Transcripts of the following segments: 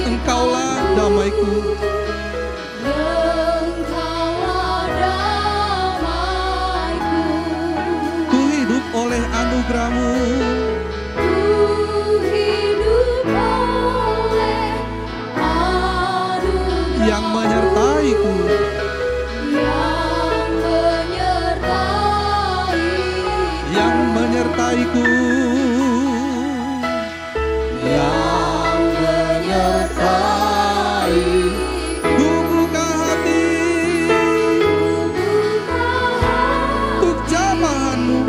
Engkaulah damaiku. Ku hidup oleh anugerah-Mu. Yang menyertai-Ku. Yang menyertai-Ku. Yang menyertai. Ku buka hati untuk jamahan-Mu.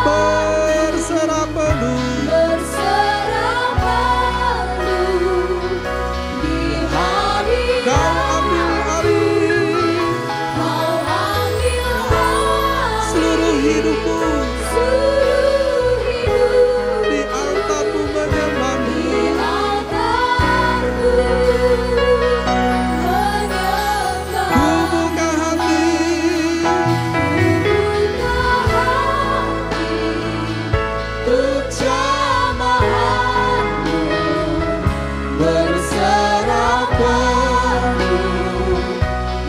Berserah penuh. Kau ambil alih seluruh hidupku. Di altar-Mu menyembah-Mu. Ku buka hati Untuk jamahan-Mu berserah penuh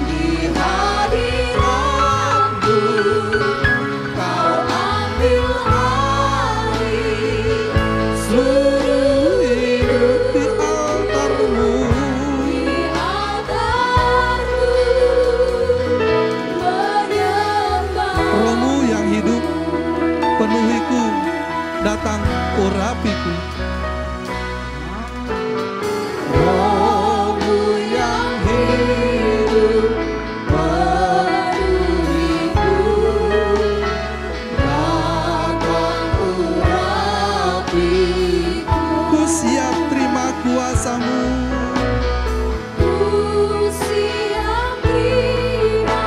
di hadirat-Mu. Kau ambil alih seluruh hidup di altar-Mu. di altar-Mu menyembah. Roh-Mu yang hidup penuhiku, datang urapiku. Roh-Mu yang hidup penuhiku, datang urapiku. Ku siap terima kuasa-Mu. Ku siap terima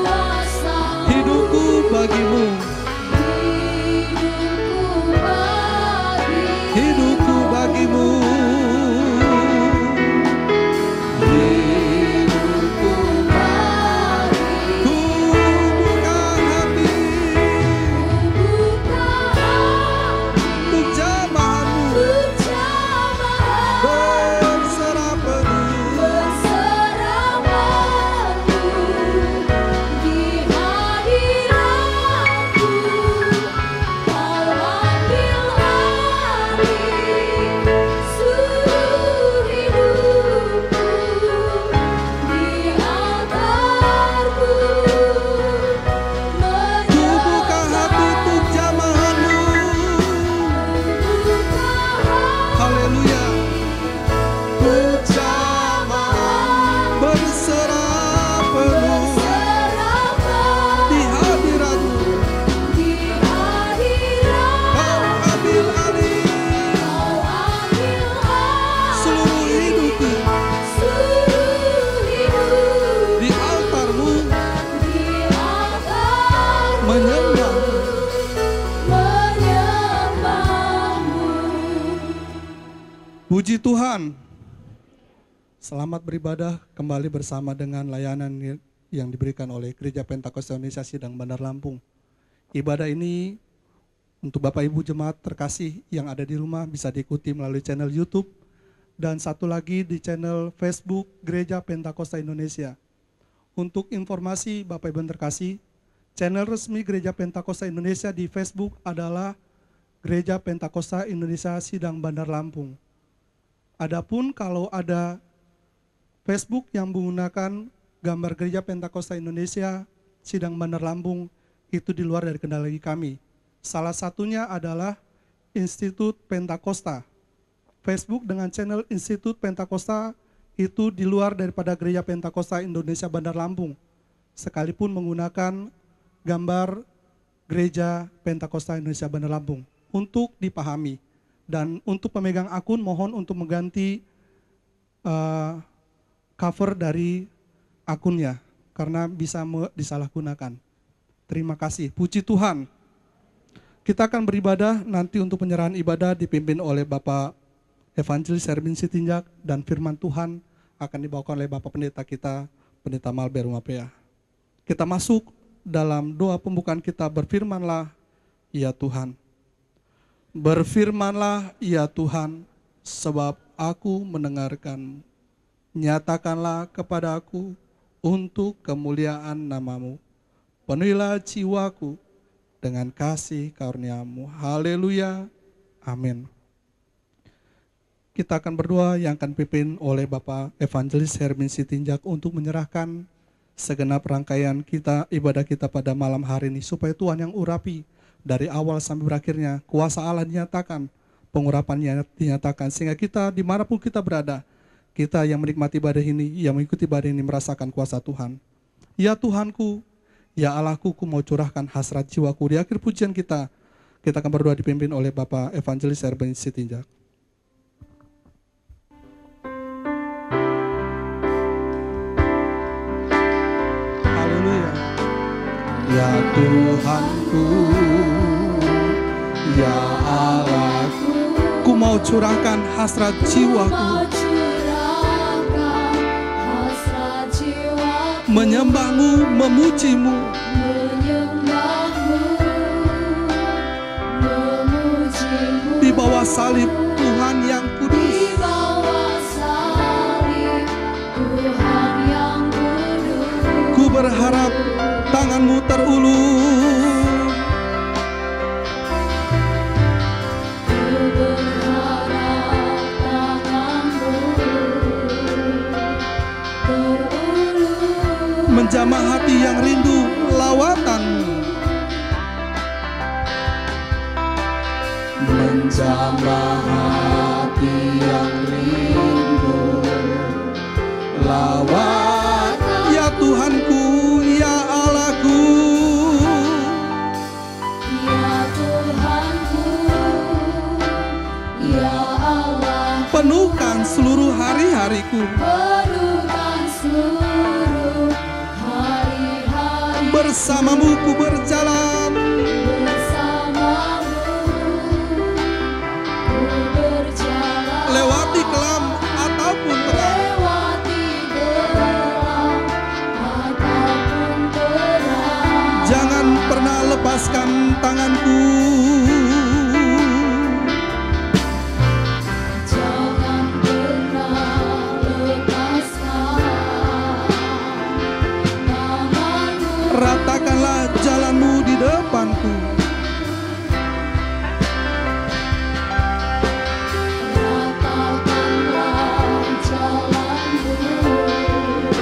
kuasa-Mu. Hidupku bagi-Mu. Hidupku bagi. Hidupku bagi-Mu. Hidupku bagi. Ku buka hati Buka hati untuk jamahan-Mu. untuk jamahan Berserah penuh. berserah penuh di hadirat-Mu. Kau ambil alih seluruh hidupku di altar-Mu Ku buka hati untuk jamahan-Mu. Haleluya. untuk jamahan Berserah penuh berserah di penuh hadirat-Mu. di hadirat. Kau ambil alih Kau ambil alih seluruh hidupku. seluruh hidup Di altar-Mu di altar-Mu menyembah. menyembah-Mu. Puji Tuhan. Selamat beribadah kembali bersama dengan layanan yang diberikan oleh Gereja Pentakosta Indonesia Sidang Bandar Lampung. Ibadah ini untuk Bapak Ibu jemaat terkasih yang ada di rumah bisa diikuti melalui channel YouTube dan satu lagi di channel Facebook Gereja Pentakosta Indonesia. Untuk informasi Bapak Ibu yang terkasih, channel resmi Gereja Pentakosta Indonesia di Facebook adalah Gereja Pentakosta Indonesia Sidang Bandar Lampung. Adapun kalau ada Facebook yang menggunakan gambar Gereja Pentakosta Indonesia Sidang Bandar Lampung, itu di luar dari kendali kami. Salah satunya adalah Institut Pentakosta. Facebook dengan channel Institut Pentakosta itu di luar daripada Gereja Pentakosta Indonesia Bandar Lampung, sekalipun menggunakan gambar Gereja Pentakosta Indonesia Bandar Lampung untuk dipahami. Dan untuk pemegang akun mohon untuk mengganti cover dari akunnya karena bisa disalahgunakan. Terima kasih. Puji Tuhan. Kita akan beribadah nanti untuk penyerahan ibadah dipimpin oleh Bapak Evangelis Hermin Sitinjak dan firman Tuhan akan dibawakan oleh Bapak Pendeta kita, Pendeta Malber Mapea. Kita masuk dalam doa pembukaan kita, berfirmanlah ya Tuhan. Berfirmanlah, ya Tuhan, sebab aku mendengarkan. Nyatakanlah kepadaku untuk kemuliaan nama-Mu. Penuhilah jiwaku dengan kasih karunia-Mu. Haleluya. Amin. Kita akan berdoa yang akan dipimpin oleh Bapak Evangelis Hermin Sitinjak untuk menyerahkan segenap rangkaian kita, ibadah kita pada malam hari ini, supaya Tuhan yang urapi dari awal sampai berakhirnya, kuasa Allah dinyatakan, pengurapannya dinyatakan, sehingga kita dimanapun kita berada, kita yang menikmati ibadah ini, yang mengikuti ibadah ini, merasakan kuasa Tuhan. Ya Tuhanku, ya Allahku, ku mau curahkan hasrat jiwaku. Di akhir pujian kita akan berdoa dipimpin oleh Bapak Evangelis Hermin Sitinjak. Ya Tuhanku, ya Allahku, ku mau curahkan hasrat jiwaku, menyembah-Mu, memuji-Mu, di bawah salib Tuhan yang kudus. Ku berharap tangan-Mu terulur, menjamah hati yang rindu lawatan-Mu, menjamah hati yang rindu lawatan. Ya Tuhanku, ya Allahku, Ya Tuhanku, ya Allah, penuhkan seluruh hari-hariku, penuhkan seluruh hari-hari bersama-Mu ku berjalan, bersama-Mu ku berjalan, lewati kelam ataupun terang. lewati gelap ataupun terang. Jangan pernah lepaskan tanganku, Jangan pernah lepaskan tangan-Mu. ratakanlah jalan-Mu di depanku. Ratakanlah jalan-Mu.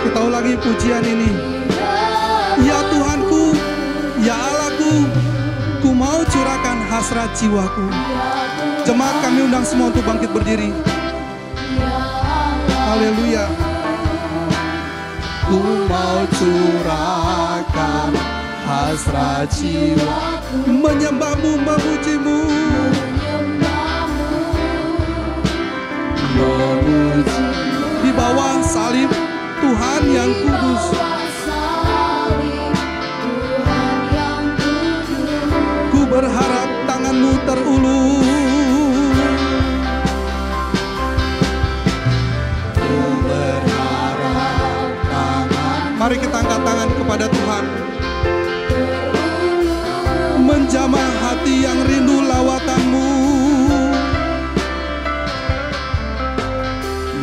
Kita ulangi pujian ini. Ya Tuhanku, ya Allahku, ku mau curahkan hasrat jiwaku. Jemaat, kami undang semua untuk bangkit berdiri. Haleluya. Ku mau curahkan hasrat jiwa, menyembah-Mu, memuji-Mu, memuji di bawah salib Tuhan yang kudus. Ku berharap tangan-Mu terulur, ku berharap tangan. Mari kita angkat tangan kepada Tuhan, menjamah hati yang rindu lawatan-Mu,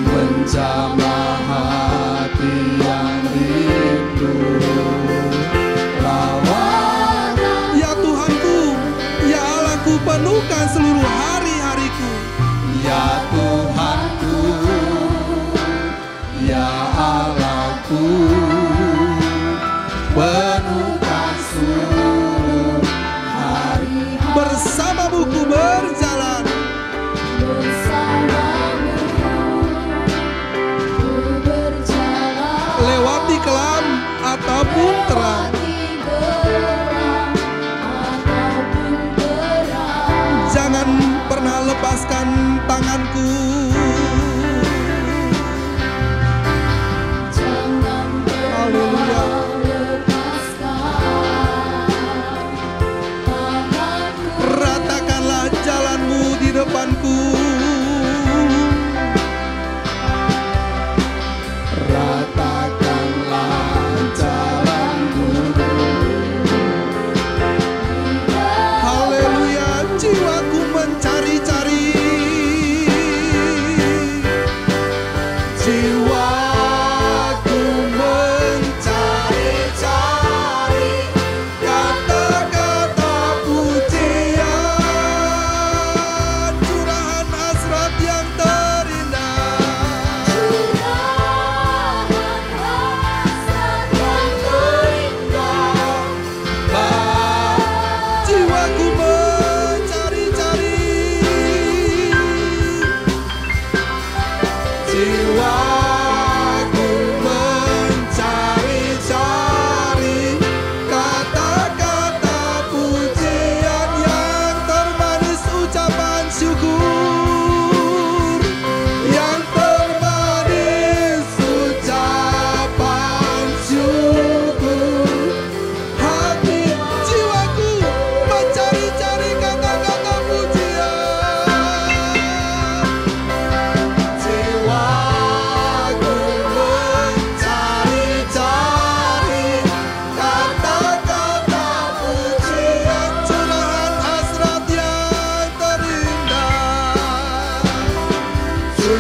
menjamah hati yang rindu lawatan. Ya Tuhanku, ya Allahku, penuhkan seluruh hari-hariku. Ya Tuhanku, ya Allahku, penuhkan seluruh hari. Bersama-Mu ku berjalan, lewati kelam ataupun terang. Jangan pernah lepaskan tanganku, haleluya. Ratakanlah jalan-Mu di depanku, ratakanlah jalan-Mu. Haleluya.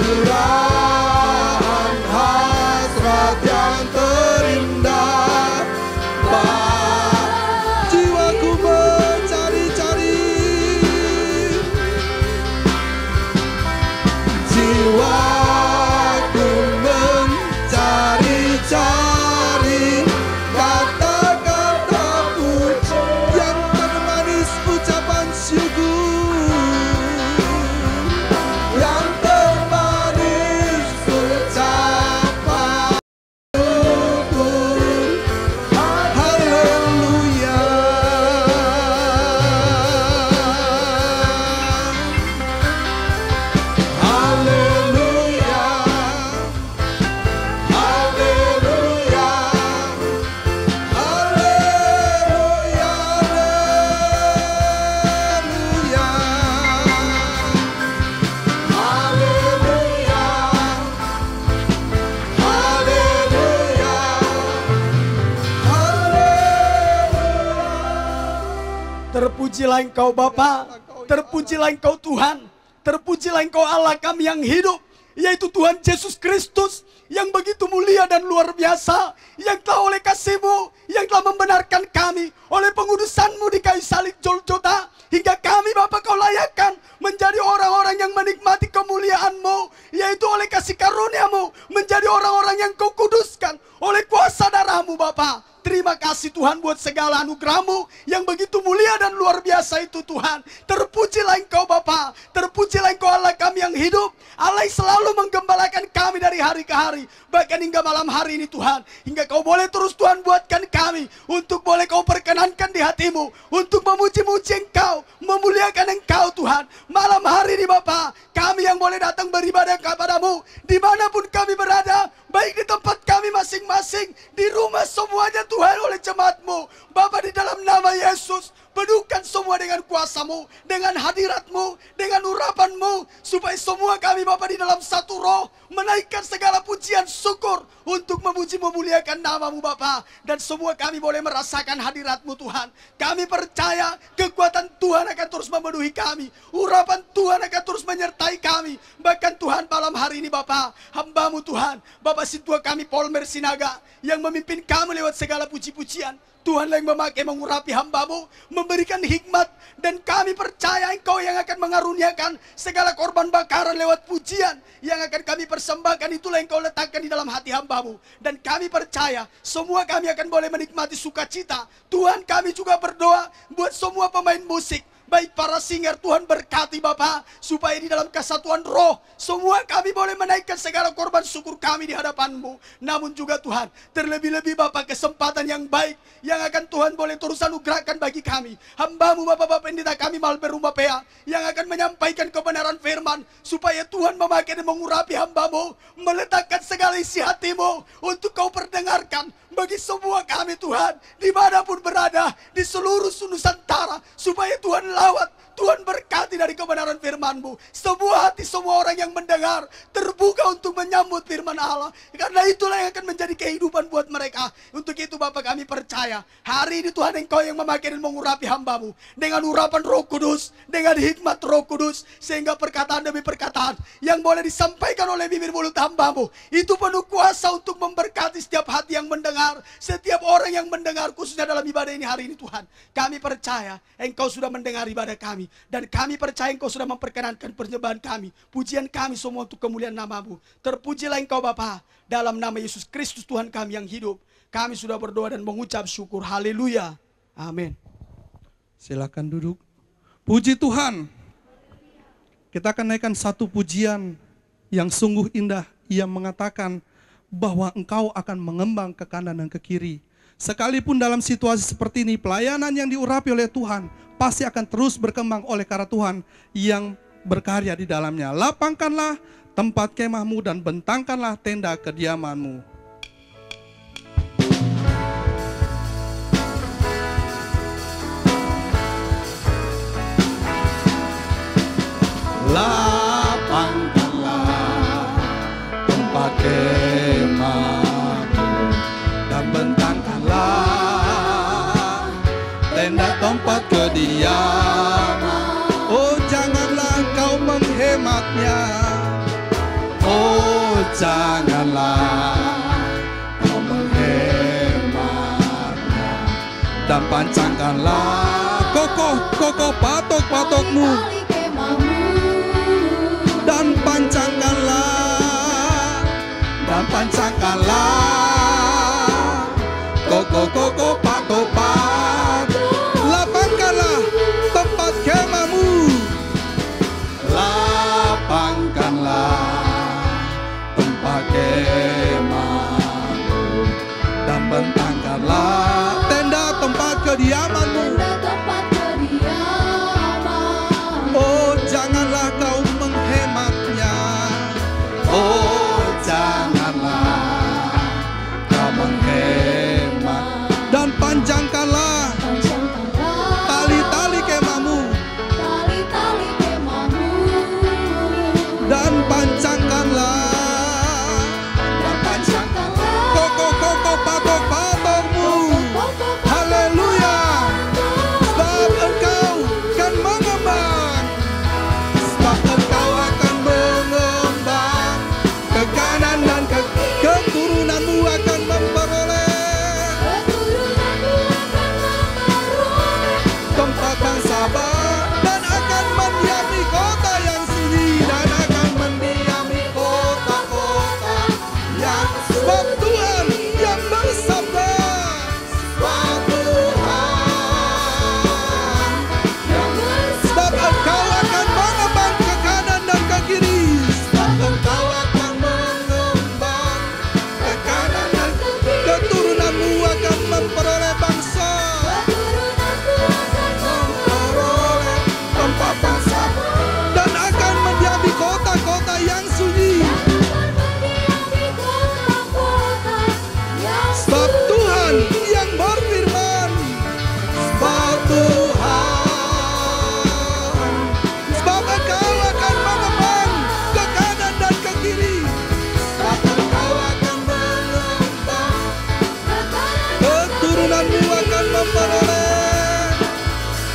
curahan hasrat yang terindah. Jiwaku mencari-cari, jiwaku mencari-cari kata-kata puji yang termanis ucapan syukur, yang termanis ucapan syukur. Haleluya. Haleluya. Haleluya. Haleluya. Haleluya. Haleluya. Terpujilah Engkau Bapa, terpujilah Engkau Tuhan, terpujilah Engkau Allah kami yang hidup, yaitu Tuhan Yesus Kristus yang begitu mulia dan luar biasa, yang telah oleh kasih-Mu, yang telah membenarkan kami oleh pengudusan-Mu di kayu salib Golgota, hingga kami Bapa Kau layakkan menjadi orang-orang yang menikmati kemuliaan-Mu, yaitu oleh kasih karunia-Mu, menjadi orang-orang yang Kau kuduskan oleh kuasa darah-Mu Bapa. Terima kasih Tuhan buat segala anugerah-Mu yang begitu mulia dan luar biasa itu Tuhan. Terpujilah Engkau Bapa, terpujilah Engkau Allah kami yang hidup, Allah yang selalu menggembalakan kami dari hari ke hari, bahkan hingga malam hari ini Tuhan. Hingga Kau boleh terus Tuhan buatkan kami untuk boleh Kau perkenankan di hati-Mu, untuk memuji-muji Engkau, memuliakan Engkau Tuhan. Malam hari ini Bapa, kami yang boleh datang beribadah kepada-Mu dimanapun kami berada, baik di tempat kami masing-masing, di rumah semuanya Tuhan oleh jemaat-Mu. Bapa, di dalam nama Yesus, penuhkan semua dengan kuasa-Mu, dengan hadirat-Mu, dengan urapan-Mu, supaya semua kami Bapa di dalam satu roh menaikkan segala pujian syukur untuk memuji memuliakan nama-Mu Bapa. Dan semua kami boleh merasakan hadirat-Mu Tuhan. Kami percaya kekuatan Tuhan akan terus memenuhi kami, urapan Tuhan akan terus menyertai kami. Bahkan Tuhan malam hari ini Bapa, hamba-Mu Tuhan, Bapa Situa kami Polmer Sinaga, yang memimpin kami lewat segala puji-pujian. Tuhanlah yang memakai mengurapi hamba-Mu, memberikan hikmat, dan kami percaya Engkau yang akan mengaruniakan segala korban bakaran lewat pujian yang akan kami persembahkan. Itulah yang Engkau letakkan di dalam hati hamba-Mu, dan kami percaya semua kami akan boleh menikmati sukacita. Tuhan, kami juga berdoa buat semua pemain musik, baik para singer, Tuhan berkati Bapa, supaya di dalam kesatuan roh semua kami boleh menaikkan segala korban syukur kami di hadapan-Mu. Namun juga Tuhan, terlebih-lebih Bapa, kesempatan yang baik yang akan Tuhan boleh terus anugerahkan bagi kami, hamba-Mu Bapak Pendeta kami Malber Rumah Pea, yang akan menyampaikan kebenaran firman, supaya Tuhan memakai dan mengurapi hamba-Mu, meletakkan segala isi hati-Mu untuk Kau perdengarkan bagi semua kami Tuhan, dimanapun berada di seluruh Nusantara, supaya Tuhan lawat, Tuhan berkati dari kebenaran firman-Mu. Semua hati semua orang yang mendengar terbuka untuk menyambut firman Allah, karena itulah yang akan menjadi kehidupan buat mereka. Untuk itu Bapa, kami percaya hari ini Tuhan Engkau yang memakai dan mengurapi hamba-Mu dengan urapan Roh Kudus, dengan hikmat Roh Kudus, sehingga perkataan demi perkataan yang boleh disampaikan oleh bibir mulut hamba-Mu itu penuh kuasa untuk memberkati setiap hati yang mendengar, setiap orang yang mendengar, khususnya dalam ibadah ini hari ini Tuhan. Kami percaya Engkau sudah mendengar ibadah kami, dan kami percaya Engkau sudah memperkenankan penyembahan kami, pujian kami semua untuk kemuliaan nama-Mu. Terpujilah Engkau Bapa, dalam nama Yesus Kristus Tuhan kami yang hidup, kami sudah berdoa dan mengucap syukur. Haleluya, amin. Silakan duduk. Puji Tuhan. Kita akan naikkan satu pujian yang sungguh indah, yang mengatakan bahwa Engkau akan mengembang ke kanan dan ke kiri. Sekalipun dalam situasi seperti ini, pelayanan yang diurapi oleh Tuhan pasti akan terus berkembang oleh karena Tuhan yang berkarya di dalamnya. Lapangkanlah tempat kemah-Mu dan bentangkanlah tenda kediaman-Mu. Lapangkanlah tempat kemah-Mu dan bentangkanlah tenda tempat kediaman. Oh, janganlah kau menghematnya, janganlah kau menghematnya, dan pancangkanlah kokoh patok-patokmu, tali kemahmu, dan pancangkanlah kokoh patok-patok. Lapangkanlah tempat kemahmu, lapangkanlah tempat kemahmu, dan bentangkanlah tenda tempat kediamanmu. tenda tempat kediaman. Oh, janganlah kau menghematnya. Oh, janganlah kau menghemat, dan panjangkanlah Pancangkanlah tali-tali kemahmu, tali-tali kemahmu, dan pancangkanlah kokoh-kokoh patok-patokmu. Haleluya. Sebab engkau akan mengembang, sebab engkau akan mengembang ke kanan dan ke keturunanmu akan memperoleh keturunanmu akan memperoleh tempat bangsa dan akan mendiami kota yang sunyi, dan akan mendiami kota-kota yang, sebab Tuhan yang bersabda, sebab Tuhan yang sebab engkau akan mengembang ke kanan dan ke kiri, sebab engkau akan mengembang ke kanan dan ke kiri, keturunanmu akan memperoleh bangsa, keturunanmu akan memperoleh tempat bangsa, dan akan mendiami kota-kota yang sunyi. mendiami kota-kota yang Sebab Tuhan yang berfirman, sebab Tuhan, sebab engkau akan mengembang ke kanan dan ke kiri, sebab engkau akan mengembang, keturunanmu akan memperoleh,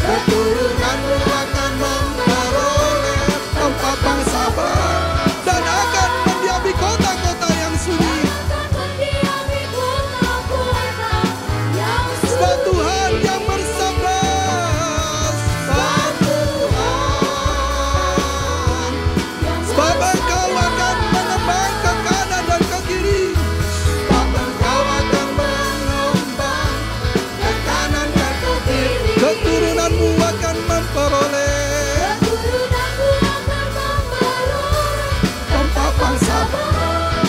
keturunanmu akan memperoleh tempat bangsa dan akan mendiami kota-kota yang sunyi. mendiami kota-kota yang Sebab Tuhan yang bersabda, sebab Tuhan, sebab engkau akan mengembang ke kanan dan ke kiri, sebab engkau akan mengembang ke kanan dan ke kiri, keturunanmu akan memperoleh keturunanmu akan memperoleh tempat bangsa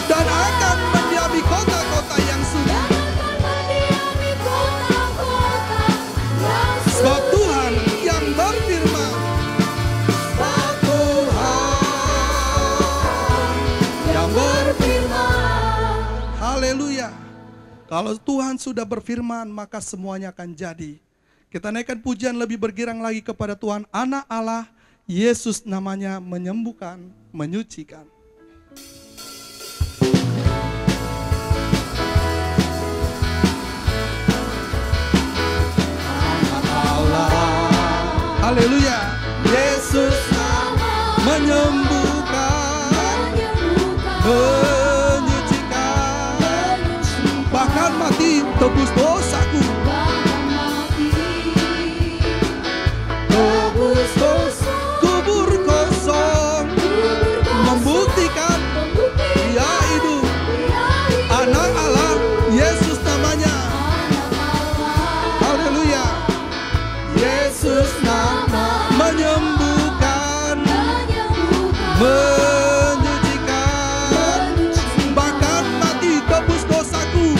dan akan mendiami kota-kota yang sunyi. mendiami kota-kota yang Sebab Tuhan yang berfirman, sebab Tuhan yang berfirman. Haleluya. Kalau Tuhan sudah berfirman, maka semuanya akan jadi. Kita naikkan pujian lebih bergirang lagi kepada Tuhan, Anak Allah, Yesus namanya, menyembuhkan, menyucikan. Haleluya. Yesus menyembuhkan, menyucikan, bahkan mati tebus dosaku, tebus dosa, kubur kosong, membuktikan dia hidup. Anak Allah, Yesus namanya. Haleluya. Yesus nama menyembuhkan, menyucikan, bahkan mati tebus dosaku,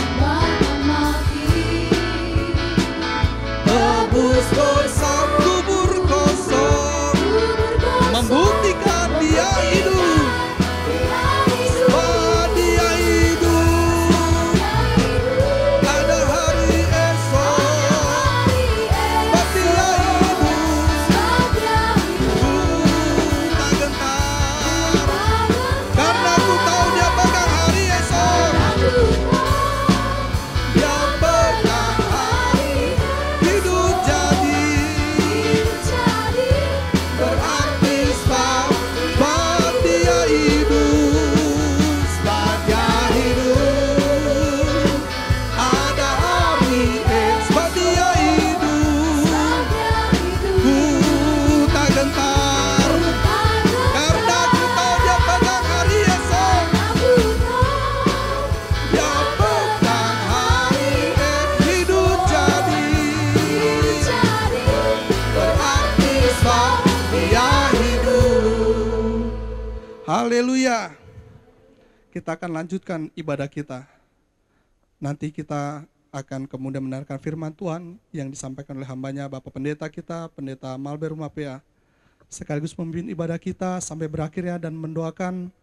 Haleluya. Kita akan lanjutkan ibadah kita. Nanti kita akan kemudian mendengarkan firman Tuhan yang disampaikan oleh hambanya Bapak Pendeta kita, Pendeta Malber Rumapea. Sekaligus memimpin ibadah kita sampai berakhirnya dan mendoakan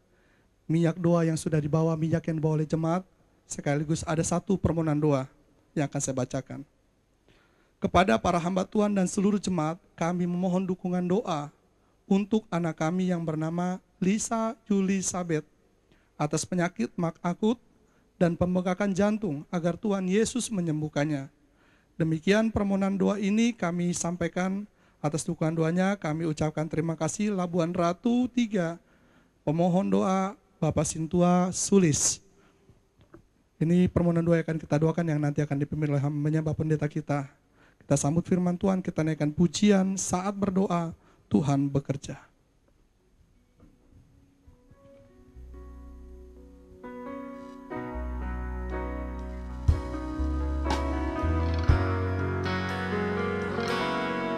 minyak doa yang sudah dibawa, minyak yang dibawa oleh jemaat. Sekaligus ada satu permohonan doa yang akan saya bacakan. Kepada para hamba Tuhan dan seluruh jemaat, kami memohon dukungan doa untuk anak kami yang bernama Lisa Julie Sabet atas penyakit mak akut dan pembengkakan jantung agar Tuhan Yesus menyembuhkannya. Demikian permohonan doa ini kami sampaikan. Atas dukungan doanya kami ucapkan terima kasih. Labuan Ratu 3, pemohon doa Bapak Sintua Sulis. Ini permohonan doa yang akan kita doakan yang nanti akan dipimpin oleh hambanya Bapak Pendeta kita. Kita sambut firman Tuhan, kita naikkan pujian saat berdoa Tuhan bekerja.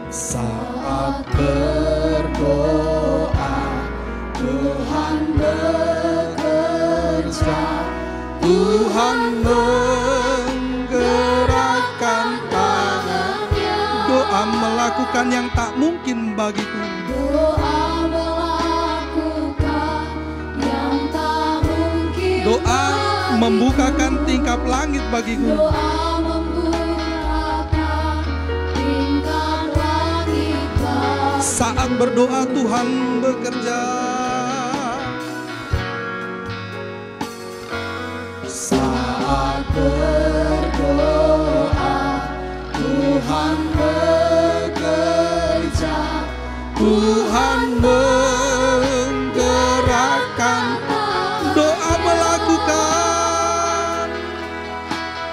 Saat berdoa, Tuhan bekerja, Tuhan menggerakkan tangan-Nya. Doa melakukan yang tak mungkin bagiku. Doa melakukan yang tak mungkin. Doa membukakan tingkap langit bagiku. Doa membukakan tingkap langit bagiku. Saat berdoa Tuhan bekerja. saat berdoa, Tuhan bekerja, Tuhan menggerakkan. Doa melakukan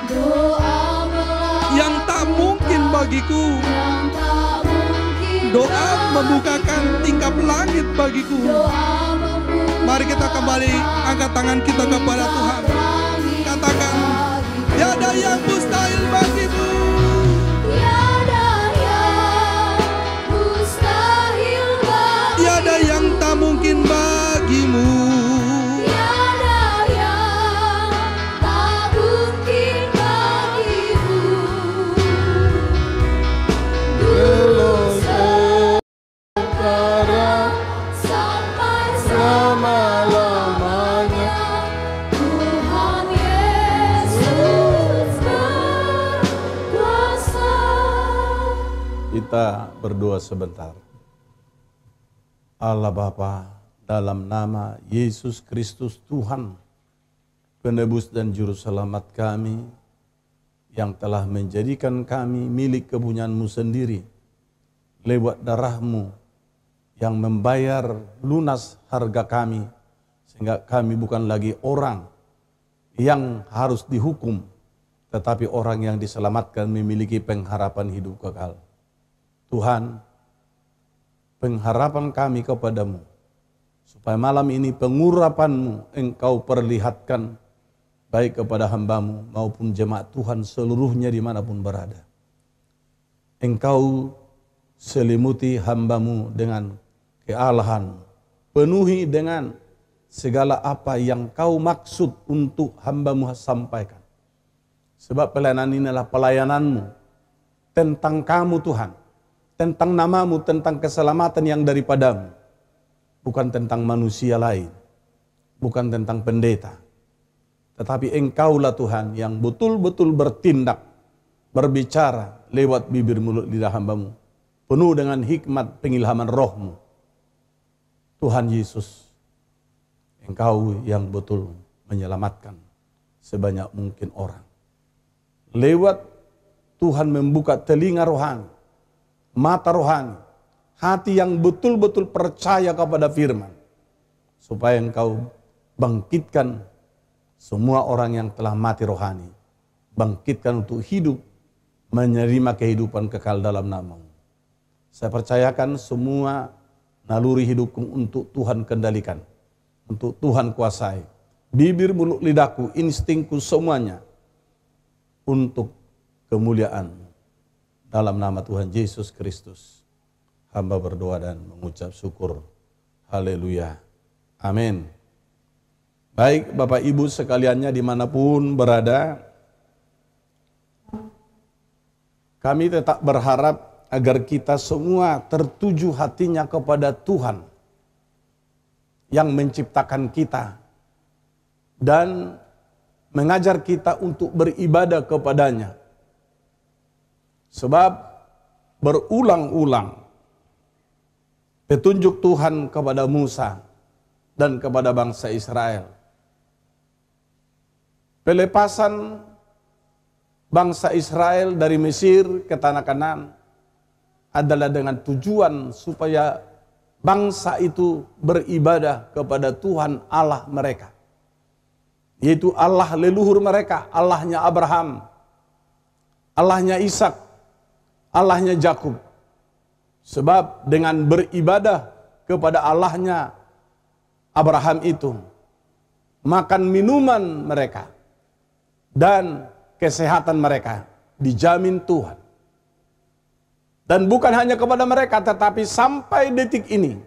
Doa melakukan yang tak mungkin bagiku. yang tak mungkin. Doa membukakan tingkap langit bagiku. Doa membukakan Mari kita kembali angkat tangan kita kepada Tuhan. Katakan, tiada yang mustahil bagimu. tiada yang mustahil bagimu. Tiada yang tak mungkin bagimu. Tiada yang tak mungkin bagimu. Dulu sekarang sampai selama-lamanya, Tuhan Yesus berkuasa. Kita berdoa sebentar. Allah Bapa, dalam nama Yesus Kristus Tuhan, penebus dan juru selamat kami, yang telah menjadikan kami milik kepunyaan-Mu sendiri, lewat darah-Mu yang membayar lunas harga kami, sehingga kami bukan lagi orang yang harus dihukum, tetapi orang yang diselamatkan memiliki pengharapan hidup kekal. Tuhan, pengharapan kami kepadamu, supaya malam ini pengurapan-Mu Engkau perlihatkan, baik kepada hamba-Mu maupun jemaat Tuhan seluruhnya dimanapun berada. Engkau selimuti hamba-Mu dengan kealahan, penuhi dengan segala apa yang Kau maksud untuk hamba-Mu sampaikan. Sebab pelayanan ini adalah pelayanan-Mu tentang Kamu Tuhan, tentang nama-Mu, tentang keselamatan yang daripada-Mu, bukan tentang manusia lain, bukan tentang pendeta, tetapi Engkaulah Tuhan yang betul-betul bertindak, berbicara lewat bibir mulut lidah hamba-Mu, penuh dengan hikmat pengilhaman roh-Mu. Tuhan Yesus, Engkau yang betul menyelamatkan sebanyak mungkin orang. Lewat Tuhan membuka telinga rohani, mata rohani, hati yang betul-betul percaya kepada firman, supaya Engkau bangkitkan semua orang yang telah mati rohani, bangkitkan untuk hidup, menerima kehidupan kekal dalam nama-Mu. Saya percayakan semua naluri hidupku untuk Tuhan kendalikan, untuk Tuhan kuasai. Bibir, mulut, lidahku, instingku semuanya untuk kemuliaan-Mu. Dalam nama Tuhan Yesus Kristus, hamba berdoa dan mengucap syukur. Haleluya. Amin. Baik Bapak Ibu sekaliannya dimanapun berada, kami tetap berharap agar kita semua tertuju hatinya kepada Tuhan yang menciptakan kita dan mengajar kita untuk beribadah kepadanya. Sebab berulang-ulang petunjuk Tuhan kepada Musa dan kepada bangsa Israel. Pelepasan bangsa Israel dari Mesir ke tanah Kanaan adalah dengan tujuan supaya bangsa itu beribadah kepada Tuhan Allah mereka, yaitu Allah leluhur mereka, Allahnya Abraham, Allahnya Ishak, Allahnya Yakub. Sebab dengan beribadah kepada Allahnya Abraham itu, makan minuman mereka dan kesehatan mereka dijamin Tuhan. Dan bukan hanya kepada mereka, tetapi sampai detik ini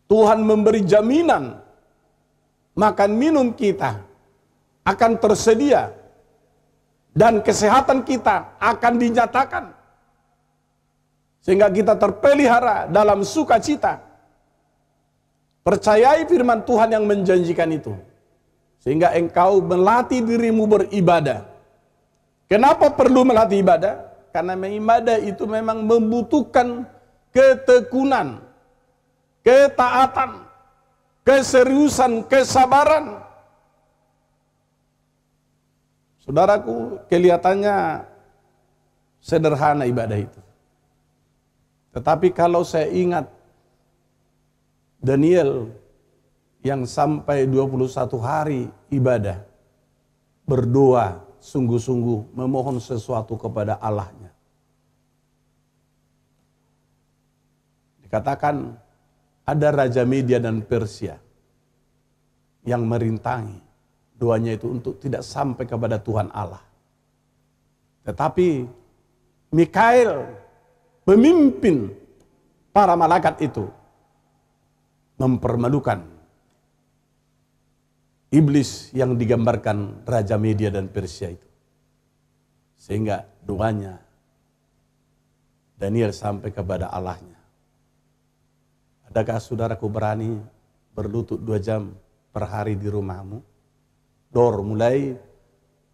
Tuhan memberi jaminan makan minum kita akan tersedia dan kesehatan kita akan dinyatakan, sehingga kita terpelihara dalam sukacita. Percayai firman Tuhan yang menjanjikan itu, sehingga engkau melatih dirimu beribadah. Kenapa perlu melatih ibadah? Karena ibadah itu memang membutuhkan ketekunan, ketaatan, keseriusan, kesabaran. Saudaraku, kelihatannya sederhana ibadah itu. Tetapi kalau saya ingat Daniel yang sampai 21 hari ibadah, berdoa, sungguh-sungguh memohon sesuatu kepada Allahnya. Dikatakan ada Raja Media dan Persia yang merintangi doanya itu untuk tidak sampai kepada Tuhan Allah. Tetapi Mikael, pemimpin para malaikat itu, mempermalukan iblis yang digambarkan Raja Media dan Persia itu. Sehingga doanya Daniel sampai kepada Allahnya. Adakah saudaraku berani berlutut 2 jam per hari di rumahmu? Dor mulai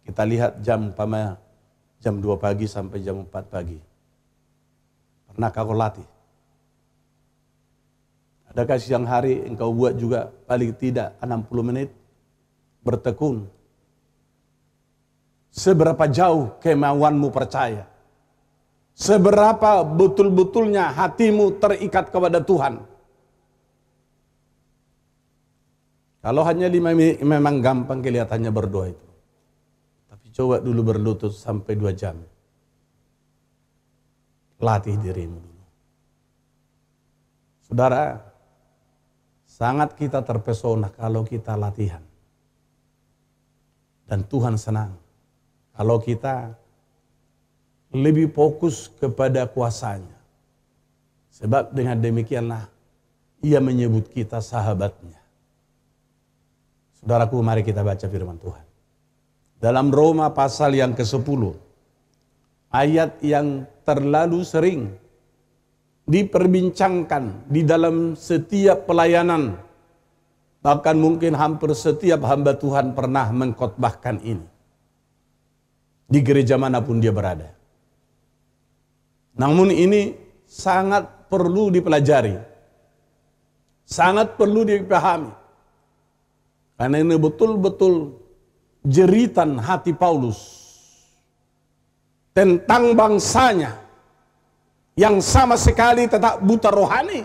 kita lihat jam 2 pagi sampai jam 4 pagi. Pernahkah kau latih? Adakah siang hari engkau buat juga paling tidak 60 menit bertekun? Seberapa jauh kemauanmu percaya? Seberapa betul-betulnya hatimu terikat kepada Tuhan? Kalau hanya 5 menit memang gampang kelihatannya berdoa itu. Tapi coba dulu berlutut sampai 2 jam. Latih dirimu dulu. Saudara, sangat kita terpesona kalau kita latihan. Dan Tuhan senang kalau kita lebih fokus kepada kuasanya. Sebab dengan demikianlah Ia menyebut kita sahabatnya. Saudaraku, mari kita baca firman Tuhan. Dalam Roma pasal yang ke-10, ayat yang terlalu sering diperbincangkan di dalam setiap pelayanan, bahkan mungkin hampir setiap hamba Tuhan pernah mengkhotbahkan ini di gereja manapun dia berada. Namun ini sangat perlu dipelajari, sangat perlu dipahami, karena ini betul-betul jeritan hati Paulus tentang bangsanya yang sama sekali tetap buta rohani.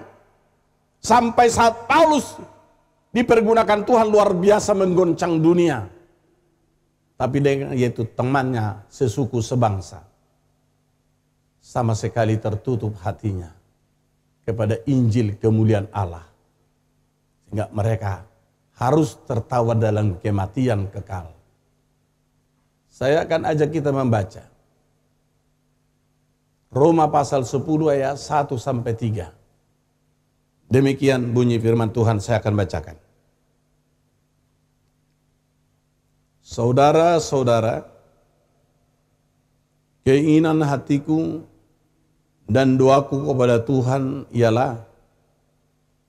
Sampai saat Paulus dipergunakan Tuhan luar biasa menggoncang dunia. Tapi dengan yaitu temannya sesuku sebangsa, sama sekali tertutup hatinya kepada Injil kemuliaan Allah. Sehingga mereka harus tertawa dalam kematian kekal. Saya akan ajak kita membaca Roma pasal 10 ayat 1-3. Demikian bunyi firman Tuhan, saya akan bacakan. Saudara-saudara, keinginan hatiku dan doaku kepada Tuhan ialah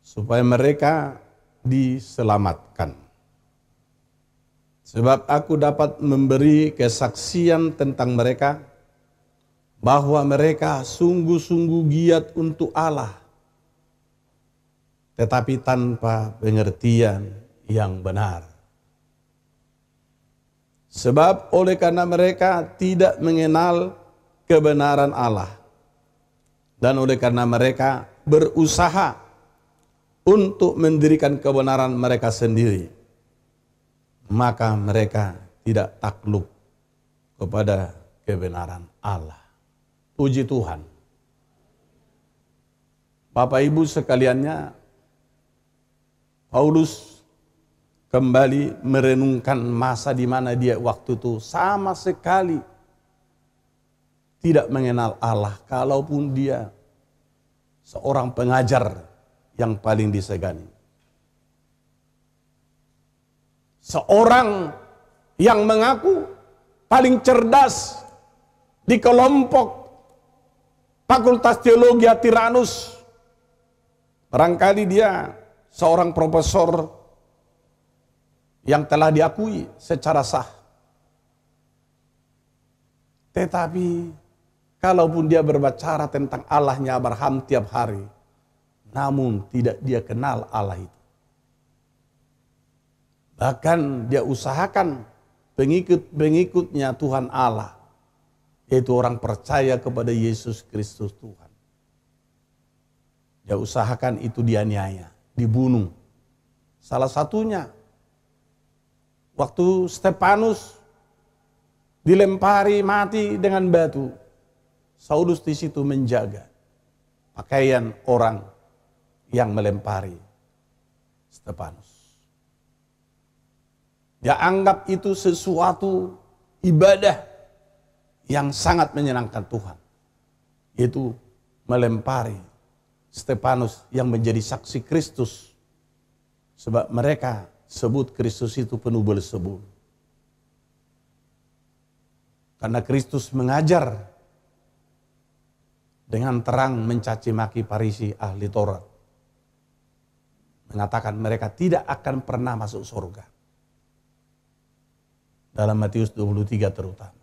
supaya mereka diselamatkan. Sebab aku dapat memberi kesaksian tentang mereka, bahwa mereka sungguh-sungguh giat untuk Allah, tetapi tanpa pengertian yang benar. Sebab oleh karena mereka tidak mengenal kebenaran Allah, dan oleh karena mereka berusaha untuk mendirikan kebenaran mereka sendiri, maka mereka tidak takluk kepada kebenaran Allah. Puji Tuhan. Bapak Ibu sekaliannya, Paulus kembali merenungkan masa di mana dia waktu itu sama sekali tidak mengenal Allah, kalaupun dia seorang pengajar yang paling disegani. Seorang yang mengaku paling cerdas di kelompok Fakultas Teologi Tyrannus. Barangkali dia seorang profesor yang telah diakui secara sah. Tetapi kalaupun dia berbicara tentang Allahnya Abraham tiap hari, namun tidak dia kenal Allah itu. Bahkan dia usahakan pengikut-pengikutnya Tuhan Allah, yaitu orang percaya kepada Yesus Kristus Tuhan. Dia usahakan itu dianiaya, dibunuh. Salah satunya waktu Stefanus dilempari mati dengan batu, Saulus di situ menjaga pakaian orang yang melempari Stefanus. Dia anggap itu sesuatu ibadah yang sangat menyenangkan Tuhan, yaitu melempari Stefanus yang menjadi saksi Kristus, sebab mereka sebut Kristus itu penuh Beelzebul. Karena Kristus mengajar dengan terang mencaci maki Farisi ahli Taurat, mengatakan mereka tidak akan pernah masuk surga. Dalam Matius 23 terutama.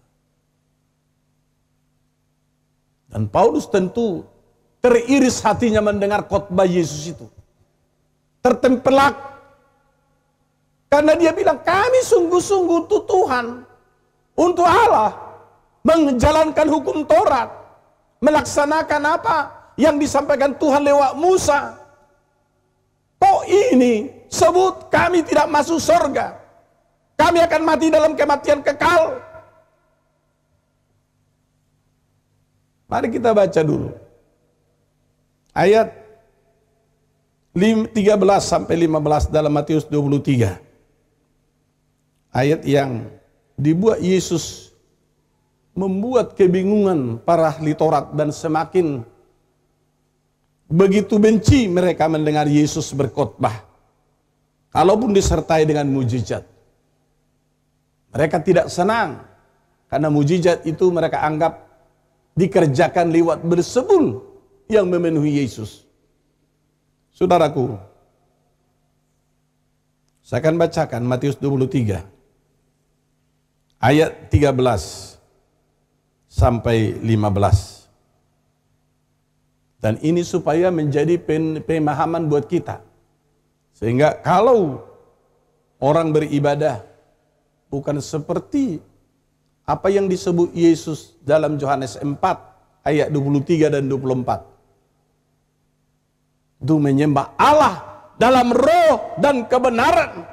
Dan Paulus tentu teriris hatinya mendengar khotbah Yesus itu. Tertempelak. Karena dia bilang, kami sungguh-sungguh untuk Tuhan, untuk Allah, menjalankan hukum Taurat, melaksanakan apa yang disampaikan Tuhan lewat Musa. Kok ini sebut kami tidak masuk surga? Kami akan mati dalam kematian kekal. Mari kita baca dulu ayat 13 sampai 15 dalam Matius 23. Ayat yang dibuat Yesus membuat kebingungan para ahli Taurat, dan semakin begitu benci mereka mendengar Yesus berkhotbah, kalaupun disertai dengan mujizat. Mereka tidak senang karena mujizat itu mereka anggap dikerjakan lewat Beelzebul yang memenuhi Yesus. Saudaraku, saya akan bacakan Matius 23 ayat 13 sampai 15. Dan ini supaya menjadi pemahaman buat kita, sehingga kalau orang beribadah bukan seperti apa yang disebut Yesus dalam Yohanes 4 ayat 23 dan 24. Itu menyembah Allah dalam roh dan kebenaran,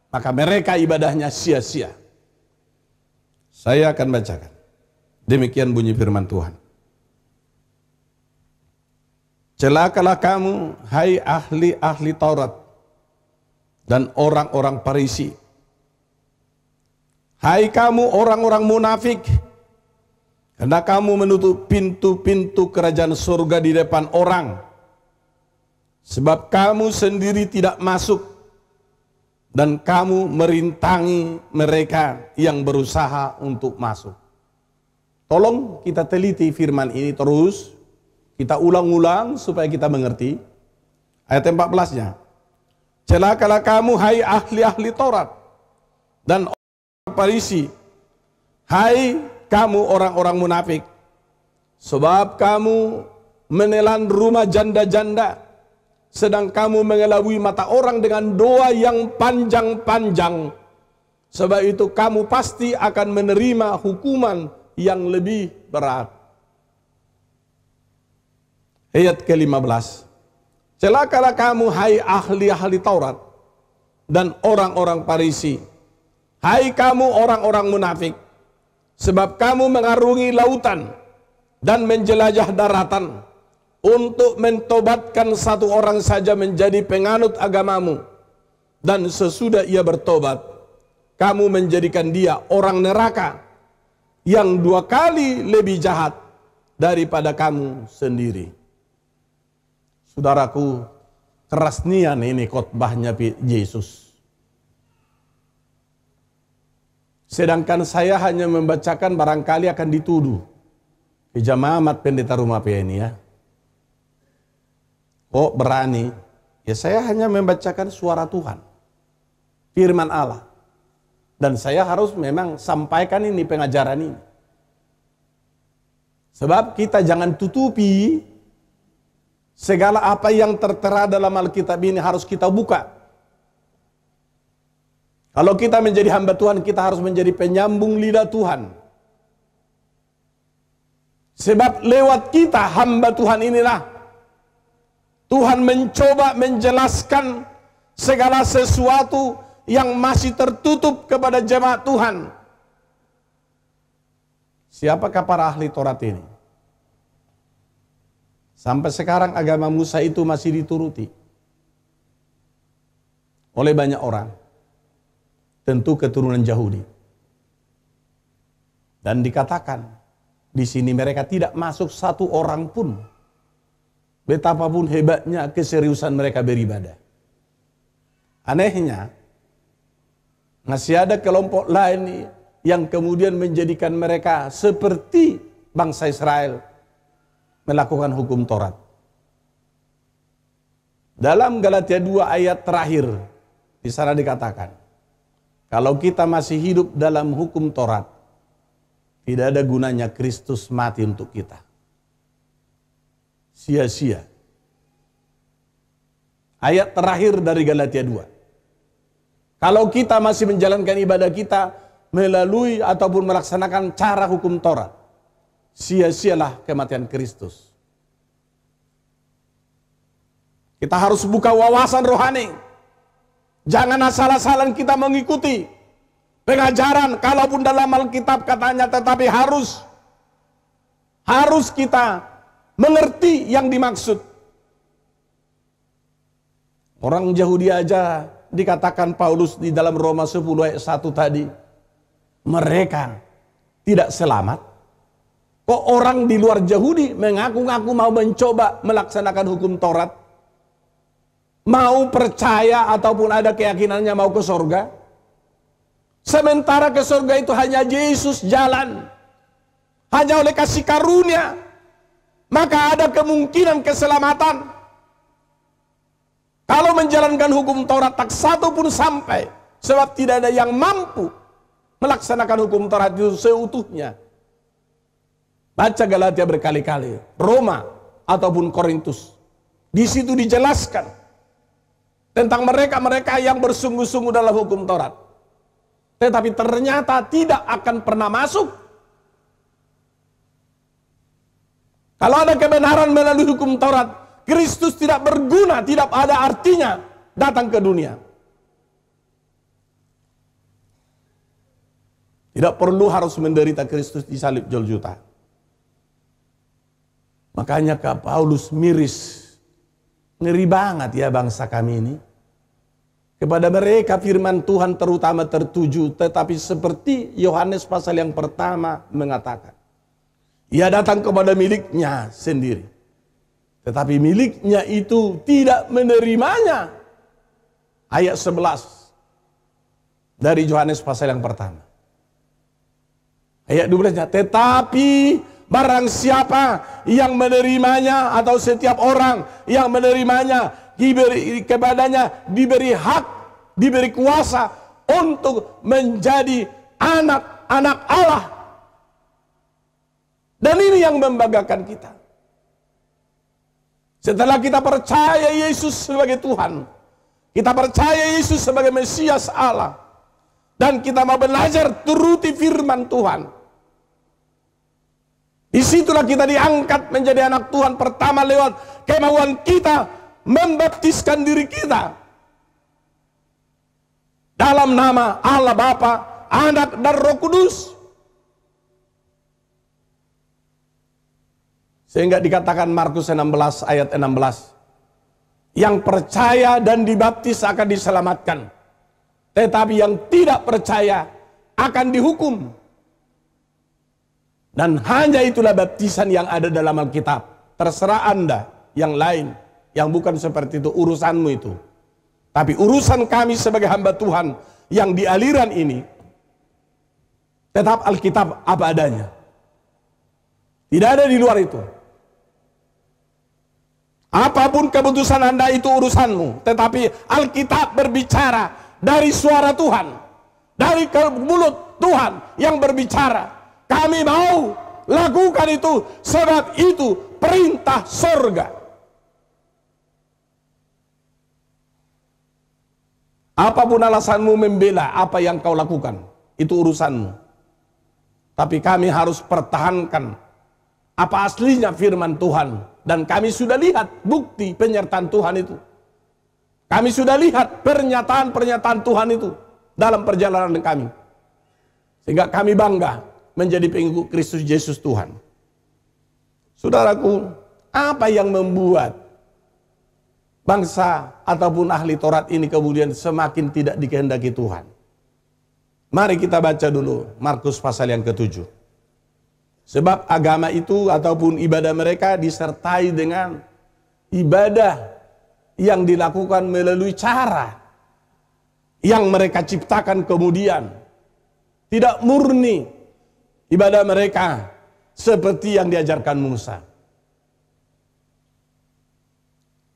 maka mereka ibadahnya sia-sia. Saya akan bacakan. Demikian bunyi firman Tuhan. Celakalah kamu, hai ahli-ahli Taurat dan orang-orang Farisi. Hai kamu orang-orang munafik, karena kamu menutup pintu-pintu kerajaan surga di depan orang, Sebab kamu sendiri tidak masuk dan kamu merintangi mereka yang berusaha untuk masuk. Tolong kita teliti firman ini terus. Kita ulang-ulang supaya kita mengerti. Ayat 14-nya. Celakalah kamu hai ahli-ahli Taurat dan orang Farisi. Hai kamu orang-orang munafik. Sebab kamu menelan rumah janda-janda, sedang kamu mengelabui mata orang dengan doa yang panjang-panjang. Sebab itu kamu pasti akan menerima hukuman yang lebih berat. Ayat ke-15. Celakalah kamu hai ahli-ahli Taurat dan orang-orang Farisi. Hai kamu orang-orang munafik. Sebab kamu mengarungi lautan dan menjelajah daratan untuk mentobatkan satu orang saja menjadi penganut agamamu. Dan sesudah ia bertobat, kamu menjadikan dia orang neraka yang 2 kali lebih jahat daripada kamu sendiri. Saudaraku, keras nian ini khotbahnya Yesus. Sedangkan saya hanya membacakan, barangkali akan dituduh ke jemaat pendeta rumah ini ya. Kok berani? Ya saya hanya membacakan suara Tuhan, firman Allah. Dan saya harus memang sampaikan ini, pengajaran ini. Sebab kita jangan tutupi segala apa yang tertera dalam Alkitab ini, harus kita buka. Kalau kita menjadi hamba Tuhan, kita harus menjadi penyambung lidah Tuhan. Sebab lewat kita hamba Tuhan inilah Tuhan mencoba menjelaskan segala sesuatu yang masih tertutup kepada jemaat Tuhan. Siapakah para ahli Taurat ini? Sampai sekarang agama Musa itu masih dituruti oleh banyak orang. Tentu keturunan Yahudi. Dan dikatakan di sini mereka tidak masuk satu orang pun. Betapapun hebatnya keseriusan mereka beribadah. Anehnya, masih ada kelompok lain yang kemudian menjadikan mereka seperti bangsa Israel melakukan hukum Taurat. Dalam Galatia 2 ayat terakhir, di sana dikatakan, kalau kita masih hidup dalam hukum Taurat, tidak ada gunanya Kristus mati untuk kita. Sia-sia. Ayat terakhir dari Galatia 2. Kalau kita masih menjalankan ibadah kita melalui ataupun melaksanakan cara hukum Taurat, sia-sialah kematian Kristus. Kita harus buka wawasan rohani. Jangan asal-asalan kita mengikuti pengajaran, kalaupun dalam Alkitab katanya, tetapi harus kita mengerti yang dimaksud. Orang Yahudi aja dikatakan Paulus di dalam Roma 10 ayat 1 tadi, mereka tidak selamat. Kok orang di luar Yahudi mengaku-ngaku mau mencoba melaksanakan hukum Taurat? Mau percaya ataupun ada keyakinannya mau ke surga? Sementara ke surga itu hanya Yesus jalan. Hanya oleh kasih karunia. Maka ada kemungkinan keselamatan. Kalau menjalankan hukum Taurat tak satu pun sampai. Sebab tidak ada yang mampu melaksanakan hukum Taurat itu seutuhnya. Baca Galatia berkali-kali, Roma ataupun Korintus. Di situ dijelaskan tentang mereka-mereka yang bersungguh-sungguh dalam hukum Taurat. Tetapi ternyata tidak akan pernah masuk. Kalau ada kebenaran melalui hukum Taurat, Kristus tidak berguna, tidak ada artinya datang ke dunia. Tidak perlu harus menderita Kristus disalib Golgota. Makanya Kak Paulus miris. Ngeri banget ya bangsa kami ini. Kepada mereka firman Tuhan terutama tertuju. Tetapi seperti Yohanes pasal yang pertama mengatakan. Ia datang kepada miliknya sendiri. tetapi miliknya itu tidak menerimanya. Ayat 11 dari Yohanes pasal yang pertama. Ayat 12-nya, tetapi barang siapa yang menerimanya, atau setiap orang yang menerimanya, kepadanya diberi hak, diberi kuasa untuk menjadi anak-anak Allah. Dan ini yang membanggakan kita. Setelah kita percaya Yesus sebagai Tuhan, kita percaya Yesus sebagai Mesias Allah, dan kita mau belajar turuti firman Tuhan, disitulah kita diangkat menjadi anak Tuhan pertama lewat kemauan kita membaptiskan diri kita dalam nama Allah Bapa, Anak, dan Roh Kudus. Sehingga dikatakan Markus 16 ayat 16, yang percaya dan dibaptis akan diselamatkan, tetapi yang tidak percaya akan dihukum. Dan hanya itulah baptisan yang ada dalam Alkitab. Terserah Anda yang lain, yang bukan seperti itu, urusanmu itu. Tapi urusan kami sebagai hamba Tuhan yang di aliran ini, tetap Alkitab apa adanya. Tidak ada di luar itu. Apapun keputusan Anda itu urusanmu, tetapi Alkitab berbicara dari suara Tuhan, dari mulut Tuhan yang berbicara. Kami mau lakukan itu, sebab itu perintah sorga. Apapun alasanmu membela apa yang kau lakukan, itu urusanmu. Tapi kami harus pertahankan apa aslinya firman Tuhan. Dan kami sudah lihat bukti penyertaan Tuhan itu. Kami sudah lihat pernyataan-pernyataan Tuhan itu dalam perjalanan kami. Sehingga kami bangga menjadi pengikut Kristus Yesus Tuhan. Saudaraku, apa yang membuat bangsa ataupun ahli Taurat ini kemudian semakin tidak dikehendaki Tuhan? Mari kita baca dulu Markus pasal yang ke-7. Sebab agama itu ataupun ibadah mereka disertai dengan ibadah yang dilakukan melalui cara yang mereka ciptakan kemudian. Tidak murni ibadah mereka seperti yang diajarkan Musa.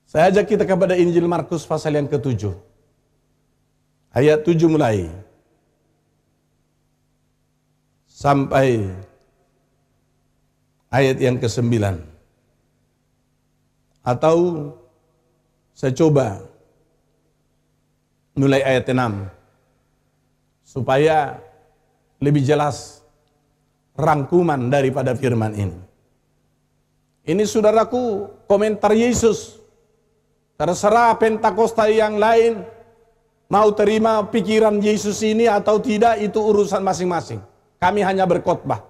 Saya ajak kita kepada Injil Markus pasal yang ke-7. Ayat 7 mulai sampai ayat yang ke-9. Atau saya coba mulai ayat 6 supaya lebih jelas rangkuman daripada firman ini. Ini saudaraku komentar Yesus. Terserah Pentakosta yang lain mau terima pikiran Yesus ini atau tidak, itu urusan masing-masing. Kami hanya berkhotbah.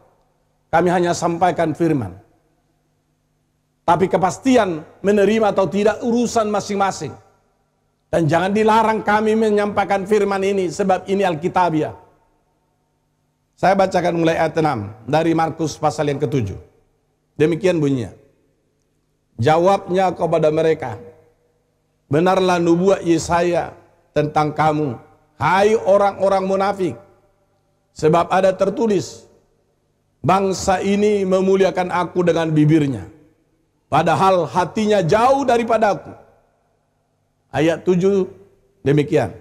Kami hanya sampaikan firman. Tapi kepastian menerima atau tidak urusan masing-masing. Dan jangan dilarang kami menyampaikan firman ini, sebab ini Alkitabiah. Saya bacakan mulai ayat 6 dari Markus pasal yang ke-7. Demikian bunyinya. Jawabnya kepada mereka, benarlah nubuat Yesaya tentang kamu, hai orang-orang munafik. Sebab ada tertulis, bangsa ini memuliakan aku dengan bibirnya, padahal hatinya jauh daripada aku. Ayat 7 demikian.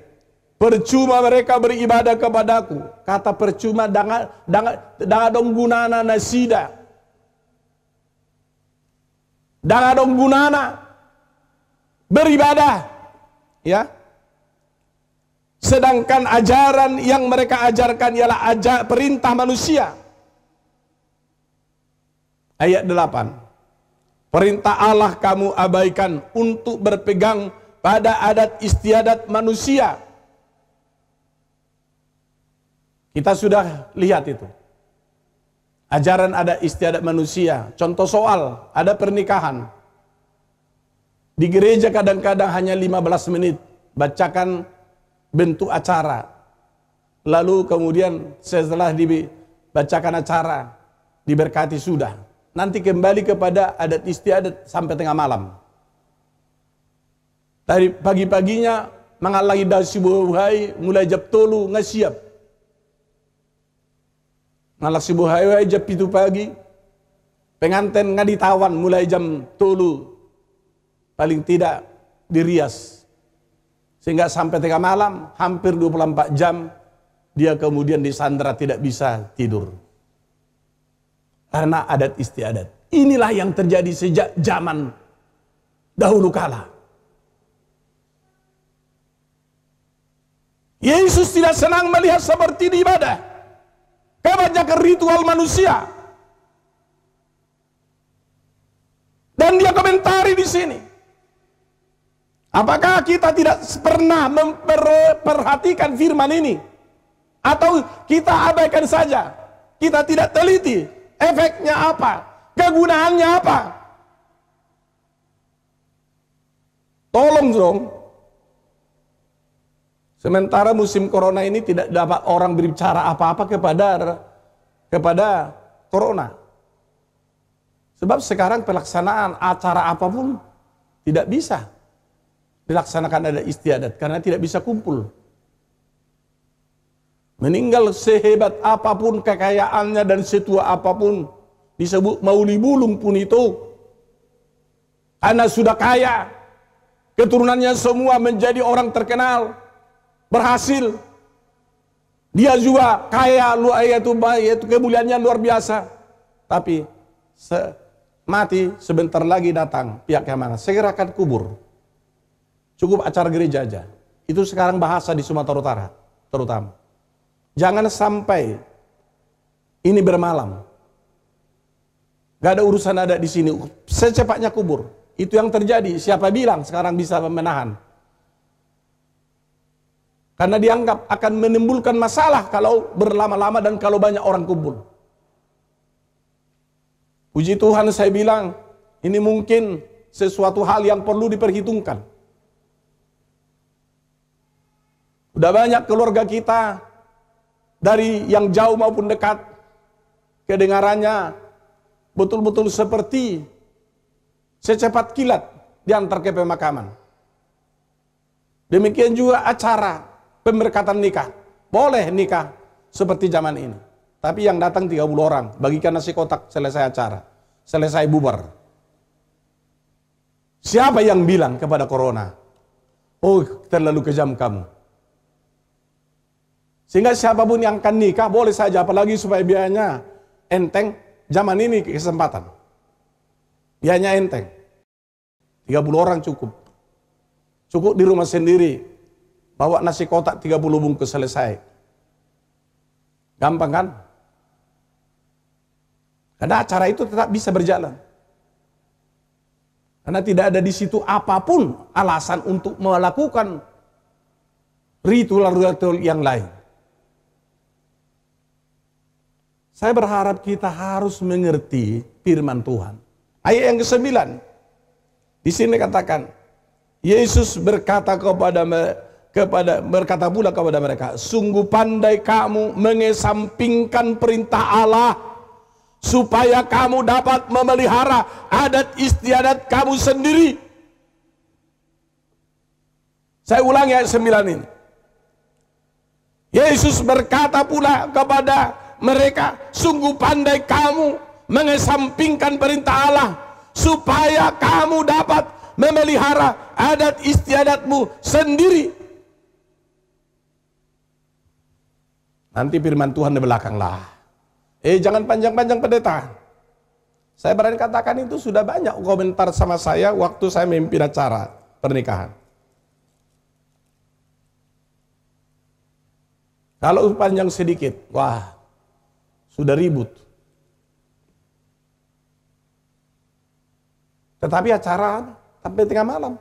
Percuma mereka beribadah kepadaku. Kata percuma dangadong gunana nasida. Dangadong gunana beribadah. Ya. Sedangkan ajaran yang mereka ajarkan ialah perintah manusia. Ayat 8. Perintah Allah kamu abaikan untuk berpegang pada adat istiadat manusia. Kita sudah lihat itu. Ajaran adat istiadat manusia. Contoh soal, ada pernikahan. Di gereja kadang-kadang hanya 15 menit. Bacakan bentuk acara. Lalu kemudian setelah dibacakan acara, diberkati sudah. nanti kembali kepada adat istiadat sampai tengah malam. Dari pagi-paginya mengalai dasi buhai mulai jam 3 ngasiap. Ngalah si buhai jam 7 pagi. Pengantin ngaditawan mulai jam 3. Paling tidak dirias. Sehingga sampai tengah malam hampir 24 jam dia kemudian disandra tidak bisa tidur. Karena adat istiadat. Inilah yang terjadi sejak zaman dahulu kala. Yesus tidak senang melihat seperti di ibadah. Kebanyakan ritual manusia. Dan dia komentari di sini. Apakah kita tidak pernah memperhatikan firman ini? Atau kita abaikan saja? Kita tidak teliti efeknya apa? Kegunaannya apa? Tolong dong. Sementara musim corona ini tidak dapat orang berbicara apa-apa kepada corona. Sebab sekarang pelaksanaan acara apapun tidak bisa dilaksanakan ada istiadat karena tidak bisa kumpul. Meninggal sehebat apapun kekayaannya dan setua apapun, disebut mauli bulung pun itu, karena sudah kaya, keturunannya semua menjadi orang terkenal, berhasil, dia juga kaya, yaitu kemuliaannya luar biasa. Tapi mati sebentar lagi datang pihak yang mana? Segerakan kubur. Cukup acara gereja aja. Itu sekarang bahasa di Sumatera Utara terutama. Jangan sampai ini bermalam. Gak ada urusan ada di sini. Secepatnya kubur. Itu yang terjadi. Siapa bilang sekarang bisa menahan? Karena dianggap akan menimbulkan masalah kalau berlama-lama dan kalau banyak orang kumpul. Puji Tuhan saya bilang, ini mungkin sesuatu hal yang perlu diperhitungkan. Udah banyak keluarga kita, dari yang jauh maupun dekat, kedengarannya betul-betul seperti secepat kilat diantar ke pemakaman. Demikian juga acara pemberkatan nikah. Boleh nikah seperti zaman ini. Tapi yang datang 30 orang, bagikan nasi kotak, selesai acara. Selesai bubar. Siapa yang bilang kepada corona? Oh, terlalu kejam kamu. Sehingga siapapun yang akan nikah, boleh saja, apalagi supaya biayanya enteng. Zaman ini kesempatan. Biayanya enteng. 30 orang cukup. Cukup di rumah sendiri. Bawa nasi kotak 30 bungkus selesai. Gampang kan? Karena acara itu tetap bisa berjalan. Karena tidak ada di situ apapun alasan untuk melakukan ritual-ritual yang lain. Saya berharap kita harus mengerti firman Tuhan. Ayat yang ke-9. Di sini katakan, Yesus berkata berkata pula kepada mereka, sungguh pandai kamu mengesampingkan perintah Allah supaya kamu dapat memelihara adat istiadat kamu sendiri. Saya ulangi ayat 9 ini. Yesus berkata pula kepada mereka, sungguh pandai kamu mengesampingkan perintah Allah supaya kamu dapat memelihara adat istiadatmu sendiri. Nanti firman Tuhan di belakang lah. Jangan panjang-panjang pendeta. Saya berani katakan itu sudah banyak komentar sama saya waktu saya memimpin acara pernikahan. Kalau panjang sedikit, wah, sudah ribut. Tetapi acara sampai tengah malam.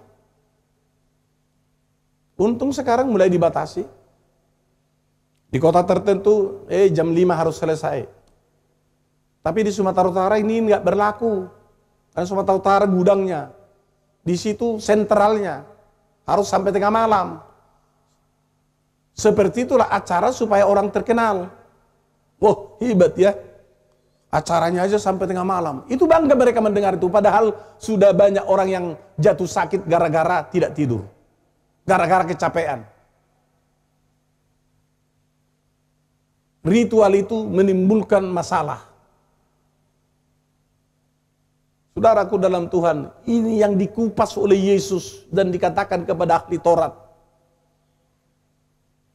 Untung sekarang mulai dibatasi. Di kota tertentu, jam 5 harus selesai. Tapi di Sumatera Utara ini nggak berlaku. Karena Sumatera Utara gudangnya. Di situ sentralnya. Harus sampai tengah malam. Seperti itulah acara supaya orang terkenal. Wah, hebat ya. Acaranya aja sampai tengah malam. Itu bangga mereka mendengar itu. Padahal sudah banyak orang yang jatuh sakit gara-gara tidak tidur. Gara-gara kecapean. Ritual itu menimbulkan masalah. Saudaraku dalam Tuhan, ini yang dikupas oleh Yesus dan dikatakan kepada ahli Taurat.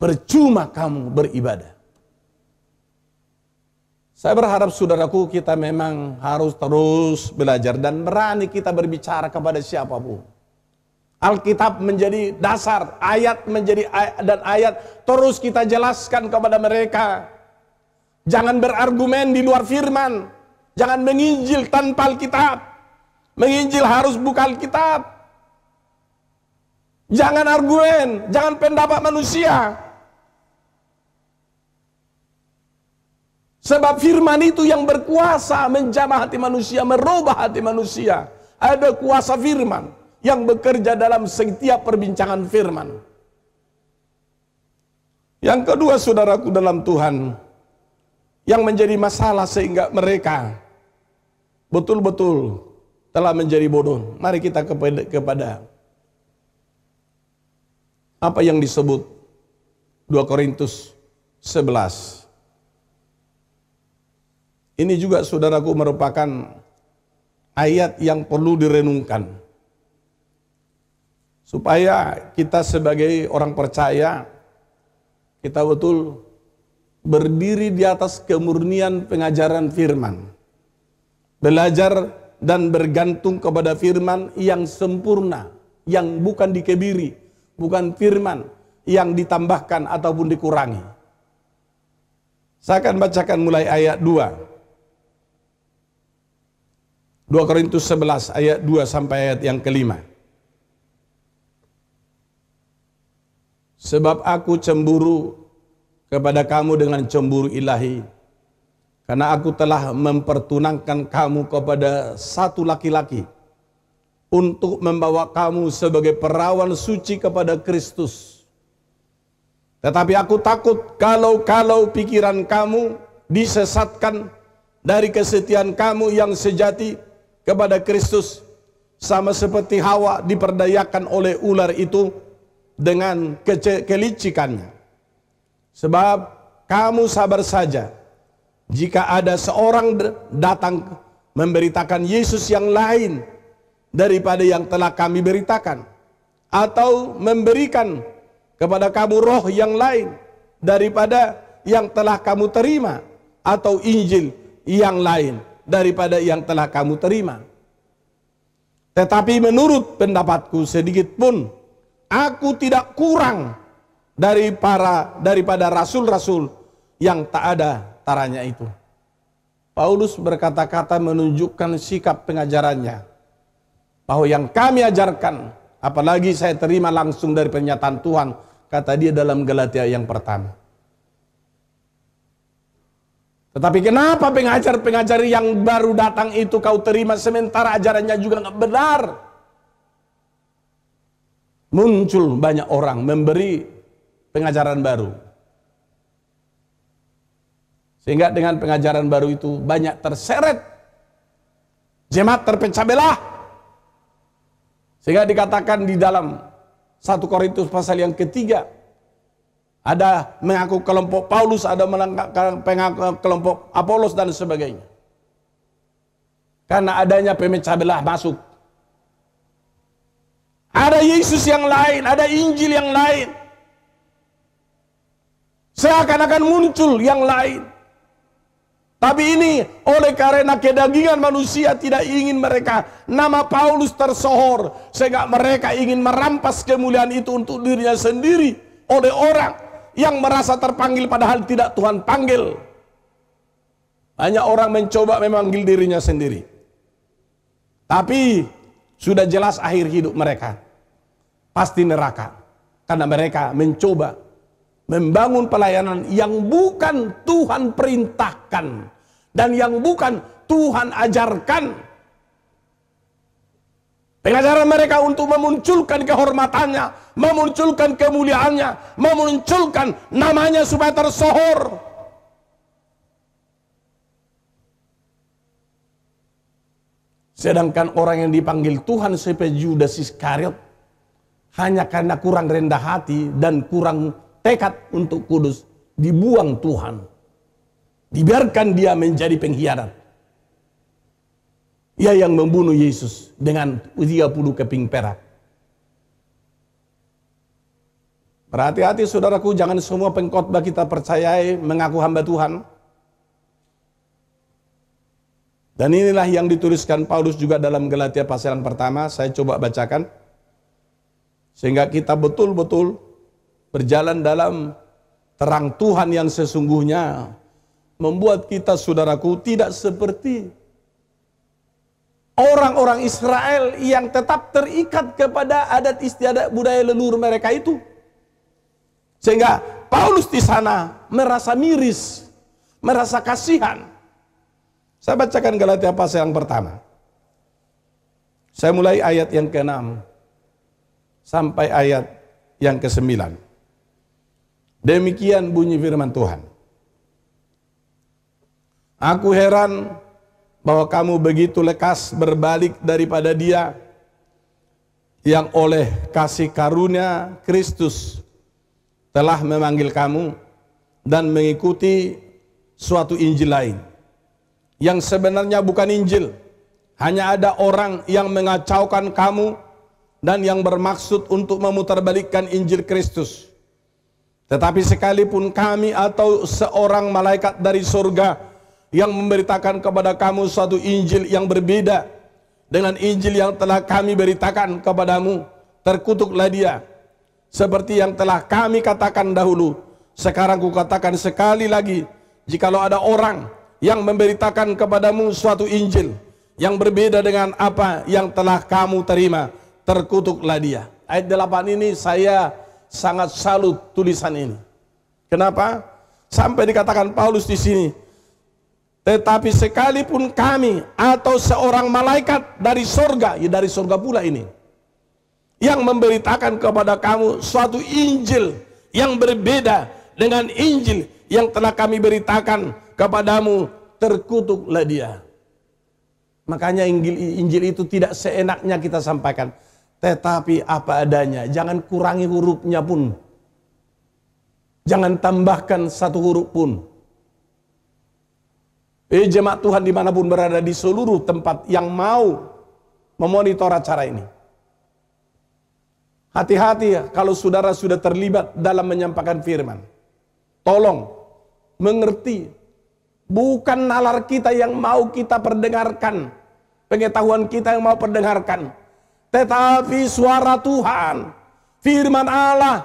Percuma kamu beribadah. Saya berharap saudaraku kita memang harus terus belajar dan berani kita berbicara kepada siapapun. Alkitab menjadi dasar, ayat menjadi dan ayat terus kita jelaskan kepada mereka. Jangan berargumen di luar firman. Jangan menginjil tanpa Alkitab. Menginjil harus buka Alkitab. Jangan argumen, jangan pendapat manusia. Sebab firman itu yang berkuasa menjamah hati manusia, merubah hati manusia. Ada kuasa firman yang bekerja dalam setiap perbincangan firman. Yang kedua saudaraku dalam Tuhan, yang menjadi masalah sehingga mereka betul-betul telah menjadi bodoh. Mari kita kepada apa yang disebut 2 Korintus 11. Ini juga saudaraku merupakan ayat yang perlu direnungkan. Supaya kita sebagai orang percaya, kita betul berdiri di atas kemurnian pengajaran firman. Belajar dan bergantung kepada firman yang sempurna, yang bukan dikebiri, bukan firman yang ditambahkan ataupun dikurangi. Saya akan bacakan mulai ayat 2. 2 Korintus 11 ayat 2 sampai ayat yang kelima. Sebab aku cemburu kepada kamu dengan cemburu ilahi, karena aku telah mempertunangkan kamu kepada satu laki-laki untuk membawa kamu sebagai perawan suci kepada Kristus. Tetapi aku takut kalau pikiran kamu disesatkan dari kesetiaan kamu yang sejati kepada Kristus, sama seperti Hawa diperdayakan oleh ular itu dengan kelicikannya. Sebab kamu sabar saja jika ada seorang datang memberitakan Yesus yang lain daripada yang telah kami beritakan, atau memberikan kepada kamu roh yang lain daripada yang telah kamu terima, atau Injil yang lain daripada yang telah kamu terima. Tetapi menurut pendapatku sedikit pun aku tidak kurang daripada rasul-rasul yang tak ada taranya itu. Paulus berkata-kata menunjukkan sikap pengajarannya, bahwa yang kami ajarkan, apalagi saya terima langsung dari pernyataan Tuhan, kata dia dalam Galatia yang pertama. Tetapi kenapa pengajar-pengajar yang baru datang itu kau terima sementara ajarannya juga nggak benar? Muncul banyak orang memberi pengajaran baru. Sehingga dengan pengajaran baru itu banyak terseret. Jemaat terpecah belah. Sehingga dikatakan di dalam 1 Korintus pasal yang ketiga, ada mengaku kelompok Paulus, ada mengaku kelompok Apolos dan sebagainya. Karena adanya pemecah belah masuk. Ada Yesus yang lain, ada Injil yang lain. Seakan-akan muncul yang lain. Tapi ini oleh karena kedagingan manusia tidak ingin mereka nama Paulus tersohor, sehingga mereka ingin merampas kemuliaan itu untuk dirinya sendiri oleh orang yang merasa terpanggil padahal tidak Tuhan panggil. Banyak orang mencoba memanggil dirinya sendiri. Tapi sudah jelas akhir hidup mereka pasti neraka. Karena mereka mencoba membangun pelayanan yang bukan Tuhan perintahkan dan yang bukan Tuhan ajarkan. Pengajaran mereka untuk memunculkan kehormatannya, memunculkan kemuliaannya, memunculkan namanya supaya tersohor. Sedangkan orang yang dipanggil Tuhan seperti Judas Iskariot hanya karena kurang rendah hati dan kurang tekad untuk kudus, dibuang Tuhan. Dibiarkan dia menjadi pengkhianat. Ia yang membunuh Yesus dengan 30 keping perak. Berhati-hati saudaraku, jangan semua pengkhotbah kita percayai mengaku hamba Tuhan. Dan inilah yang dituliskan Paulus juga dalam Galatia pasal yang pertama. Saya coba bacakan. Sehingga kita betul-betul berjalan dalam terang Tuhan yang sesungguhnya. Membuat kita saudaraku tidak seperti orang-orang Israel yang tetap terikat kepada adat istiadat budaya leluhur mereka itu. Sehingga Paulus di sana merasa miris, merasa kasihan. Saya bacakan Galatia pasal yang pertama. Saya mulai ayat yang ke-6 sampai ayat yang ke-9. Demikian bunyi firman Tuhan. Aku heran bahwa kamu begitu lekas berbalik daripada Dia yang oleh kasih karunia Kristus telah memanggil kamu dan mengikuti suatu Injil lain yang sebenarnya bukan Injil. Hanya ada orang yang mengacaukan kamu dan yang bermaksud untuk memutarbalikkan Injil Kristus. Tetapi sekalipun kami atau seorang malaikat dari surga yang memberitakan kepada kamu suatu Injil yang berbeda dengan Injil yang telah kami beritakan kepadamu, terkutuklah dia. Seperti yang telah kami katakan dahulu, sekarang kukatakan sekali lagi, jikalau ada orang yang memberitakan kepadamu suatu Injil yang berbeda dengan apa yang telah kamu terima, terkutuklah dia. Ayat 8 ini saya sangat salut tulisan ini. Kenapa? Sampai dikatakan Paulus di sini, tetapi sekalipun kami atau seorang malaikat dari sorga, ya dari sorga pula ini, yang memberitakan kepada kamu suatu Injil yang berbeda dengan Injil yang telah kami beritakan kepadamu, terkutuklah dia. Makanya Injil itu tidak seenaknya kita sampaikan, tetapi apa adanya. Jangan kurangi hurufnya pun, jangan tambahkan satu huruf pun. Jemaat Tuhan dimanapun berada di seluruh tempat yang mau memonitor acara ini, hati-hati kalau saudara sudah terlibat dalam menyampaikan firman. Tolong mengerti, bukan nalar kita yang mau kita perdengarkan, pengetahuan kita yang mau perdengarkan, tetapi suara Tuhan, firman Allah,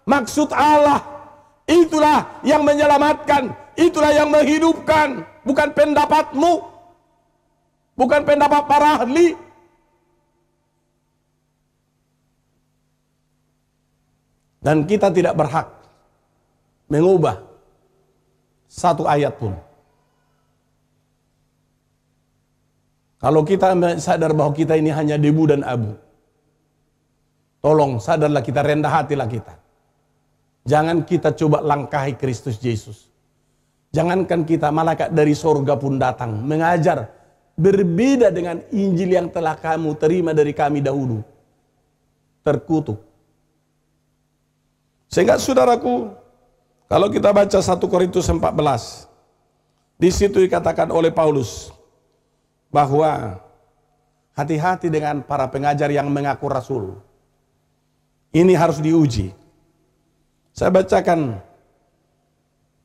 maksud Allah. Itulah yang menyelamatkan, itulah yang menghidupkan. Bukan pendapatmu, bukan pendapat para ahli. Dan kita tidak berhak mengubah satu ayat pun. Kalau kita sadar bahwa kita ini hanya debu dan abu, tolong sadarlah kita, rendah hatilah kita. Jangan kita coba langkahi Kristus Yesus. Jangankan kita, malaikat dari sorga pun datang mengajar berbeda dengan Injil yang telah kamu terima dari kami dahulu, terkutuk. Sehingga saudaraku, kalau kita baca 1 Korintus 14, di situ dikatakan oleh Paulus bahwa hati-hati dengan para pengajar yang mengaku rasul. Ini harus diuji. Saya bacakan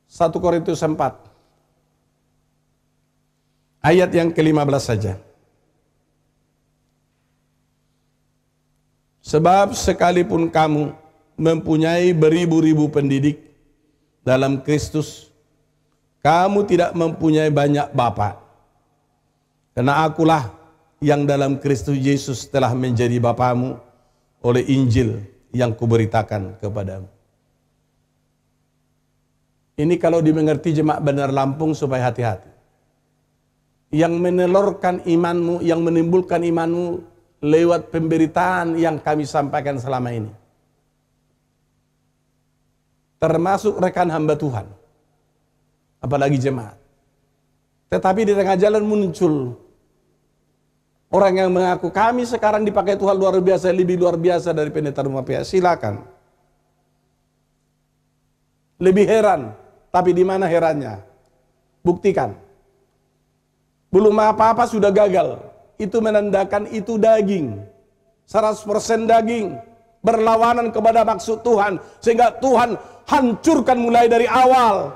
1 Korintus 4 ayat yang ke-15 saja. Sebab sekalipun kamu mempunyai beribu-ribu pendidik dalam Kristus, kamu tidak mempunyai banyak bapa. Karena akulah yang dalam Kristus Yesus telah menjadi bapamu oleh Injil yang kuberitakan kepadamu. Ini kalau dimengerti jemaat Benar Lampung supaya hati-hati. Yang menelurkan imanmu, yang menimbulkan imanmu lewat pemberitaan yang kami sampaikan selama ini. Termasuk rekan hamba Tuhan. Apalagi jemaat. Tetapi di tengah jalan muncul Orang yang mengaku kami sekarang dipakai Tuhan luar biasa, lebih luar biasa dari pendeta rumah PA, silakan. Lebih heran, tapi di mana herannya? Buktikan. Belum apa-apa sudah gagal. Itu menandakan itu daging. 100% daging. Berlawanan kepada maksud Tuhan. Sehingga Tuhan hancurkan mulai dari awal.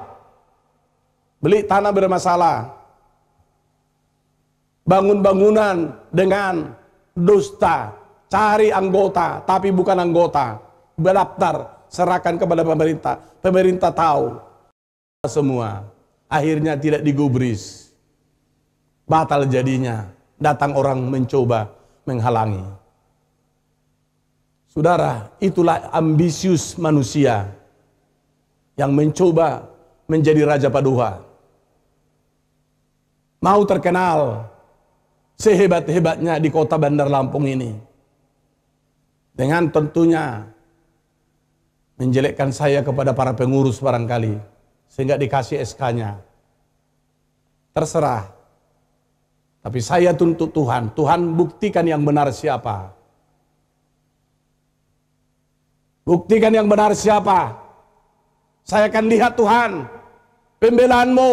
Beli tanah bermasalah. Bangun bangunan dengan dusta. Cari anggota, tapi bukan anggota. Berdaftar, serahkan kepada pemerintah. Pemerintah tahu semua. Akhirnya tidak digubris. Batal jadinya. Datang orang mencoba menghalangi. Saudara, itulah ambisius manusia yang mencoba menjadi Raja Paduka. Mau terkenal sehebat-hebatnya di kota Bandar Lampung ini. Dengan tentunya menjelekkan saya kepada para pengurus barangkali. Sehingga dikasih SK-nya. Terserah. Tapi saya tuntut Tuhan. Tuhan buktikan yang benar siapa. Buktikan yang benar siapa. Saya akan lihat Tuhan. Pembelaanmu.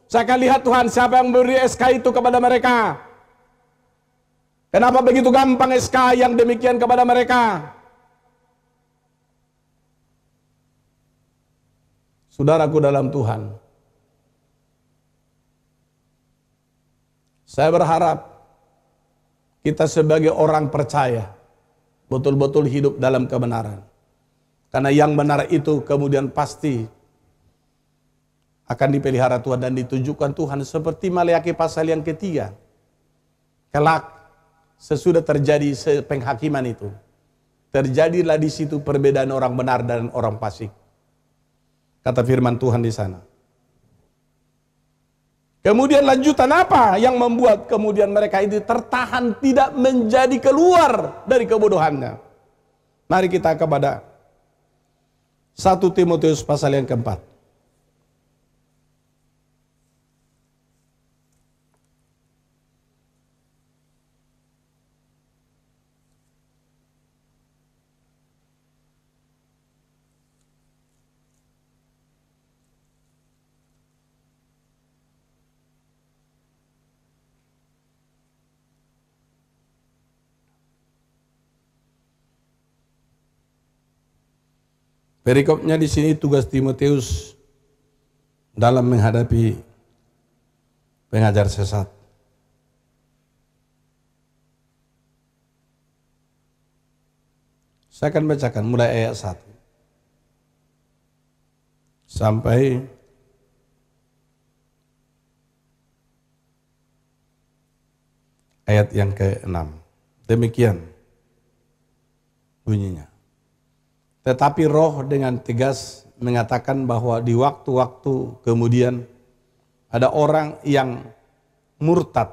Saya akan lihat Tuhan siapa yang beri SK itu kepada mereka. Kenapa begitu gampang SK yang demikian kepada mereka? Saudaraku dalam Tuhan. Saya berharap kita sebagai orang percaya betul-betul hidup dalam kebenaran. Karena yang benar itu kemudian pasti akan dipelihara Tuhan dan ditunjukkan Tuhan seperti Maleakhi pasal yang ketiga. Kelak sesudah terjadi penghakiman itu, terjadilah di situ perbedaan orang benar dan orang fasik. Kata firman Tuhan di sana. Kemudian lanjutan apa yang membuat kemudian mereka itu tertahan tidak menjadi keluar dari kebodohannya? Mari kita kepada 1 Timotius pasal yang keempat. Perikopnya di sini tugas Timotius dalam menghadapi pengajar sesat. Saya akan bacakan mulai ayat 1 sampai ayat yang ke-6. Demikian bunyinya. Tetapi Roh dengan tegas mengatakan bahwa di waktu-waktu kemudian ada orang yang murtad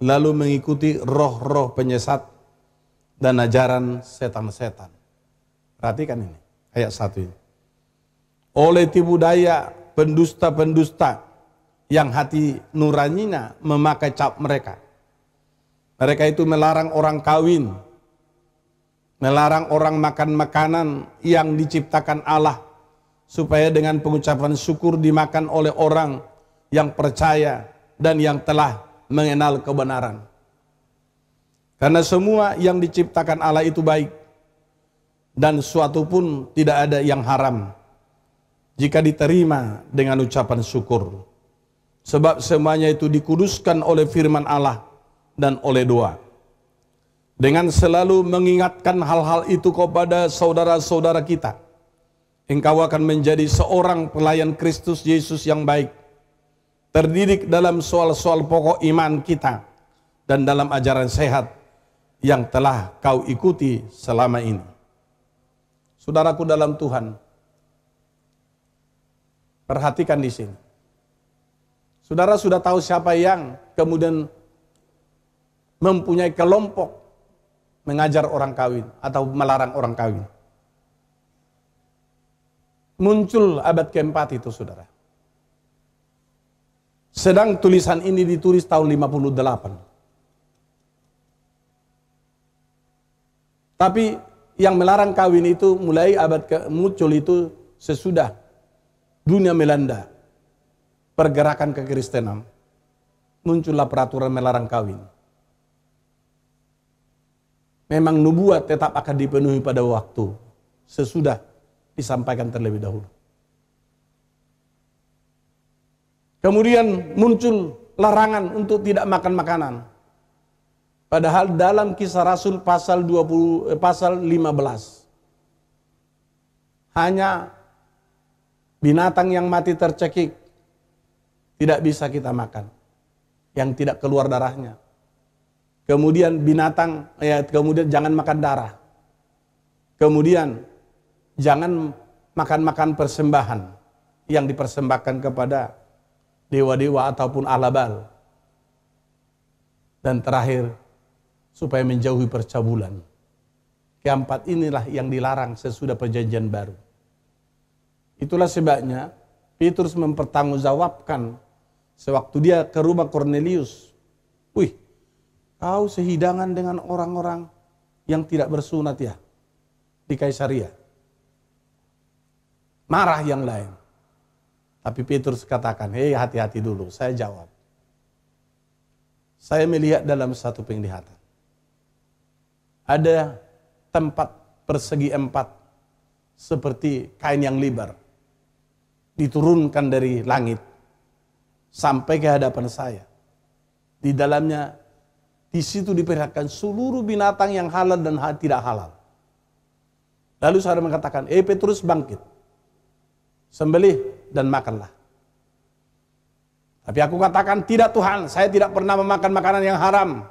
lalu mengikuti roh-roh penyesat dan ajaran setan-setan. Perhatikan ini, ayat 1 ini. Oleh tipu daya pendusta-pendusta yang hati nuraninya memakai cap mereka. Mereka itu melarang orang kawin, melarang orang makan makanan yang diciptakan Allah, supaya dengan pengucapan syukur dimakan oleh orang yang percaya dan yang telah mengenal kebenaran. Karena semua yang diciptakan Allah itu baik, dan suatu pun tidak ada yang haram, jika diterima dengan ucapan syukur. Sebab semuanya itu dikuduskan oleh firman Allah dan oleh doa. Dengan selalu mengingatkan hal-hal itu kepada saudara-saudara kita, engkau akan menjadi seorang pelayan Kristus Yesus yang baik, terdidik dalam soal-soal pokok iman kita, dan dalam ajaran sehat yang telah kau ikuti selama ini. Saudaraku dalam Tuhan, perhatikan di sini. Saudara sudah tahu siapa yang kemudian mempunyai kelompok mengajar orang kawin atau melarang orang kawin. Muncul abad keempat itu, saudara. Sedang tulisan ini ditulis tahun 58. Tapi yang melarang kawin itu mulai muncul itu sesudah dunia melanda pergerakan kekristenan, muncullah peraturan melarang kawin. Memang nubuat tetap akan dipenuhi pada waktu sesudah disampaikan terlebih dahulu. Kemudian muncul larangan untuk tidak makan makanan. Padahal dalam Kisah Rasul pasal 15 hanya binatang yang mati tercekik tidak bisa kita makan, yang tidak keluar darahnya. Kemudian kemudian jangan makan darah. Kemudian jangan makan persembahan yang dipersembahkan kepada dewa-dewa ataupun Allah Baal. Dan terakhir, supaya menjauhi percabulan. Keempat inilah yang dilarang sesudah perjanjian baru. Itulah sebabnya Petrus mempertanggungjawabkan sewaktu dia ke rumah Kornelius. Wih, kau sehidangan dengan orang-orang yang tidak bersunat ya di Kaisaria. Marah yang lain. Tapi Petrus katakan, hei hati-hati dulu, saya jawab. Saya melihat dalam satu penglihatan. Ada tempat persegi 4 seperti kain yang lebar. Diturunkan dari langit sampai ke hadapan saya. Di dalamnya, di situ diperlihatkan seluruh binatang yang halal dan tidak halal. Lalu saya mengatakan, Petrus bangkit. Sembelih dan makanlah. Tapi aku katakan, tidak Tuhan, saya tidak pernah memakan makanan yang haram.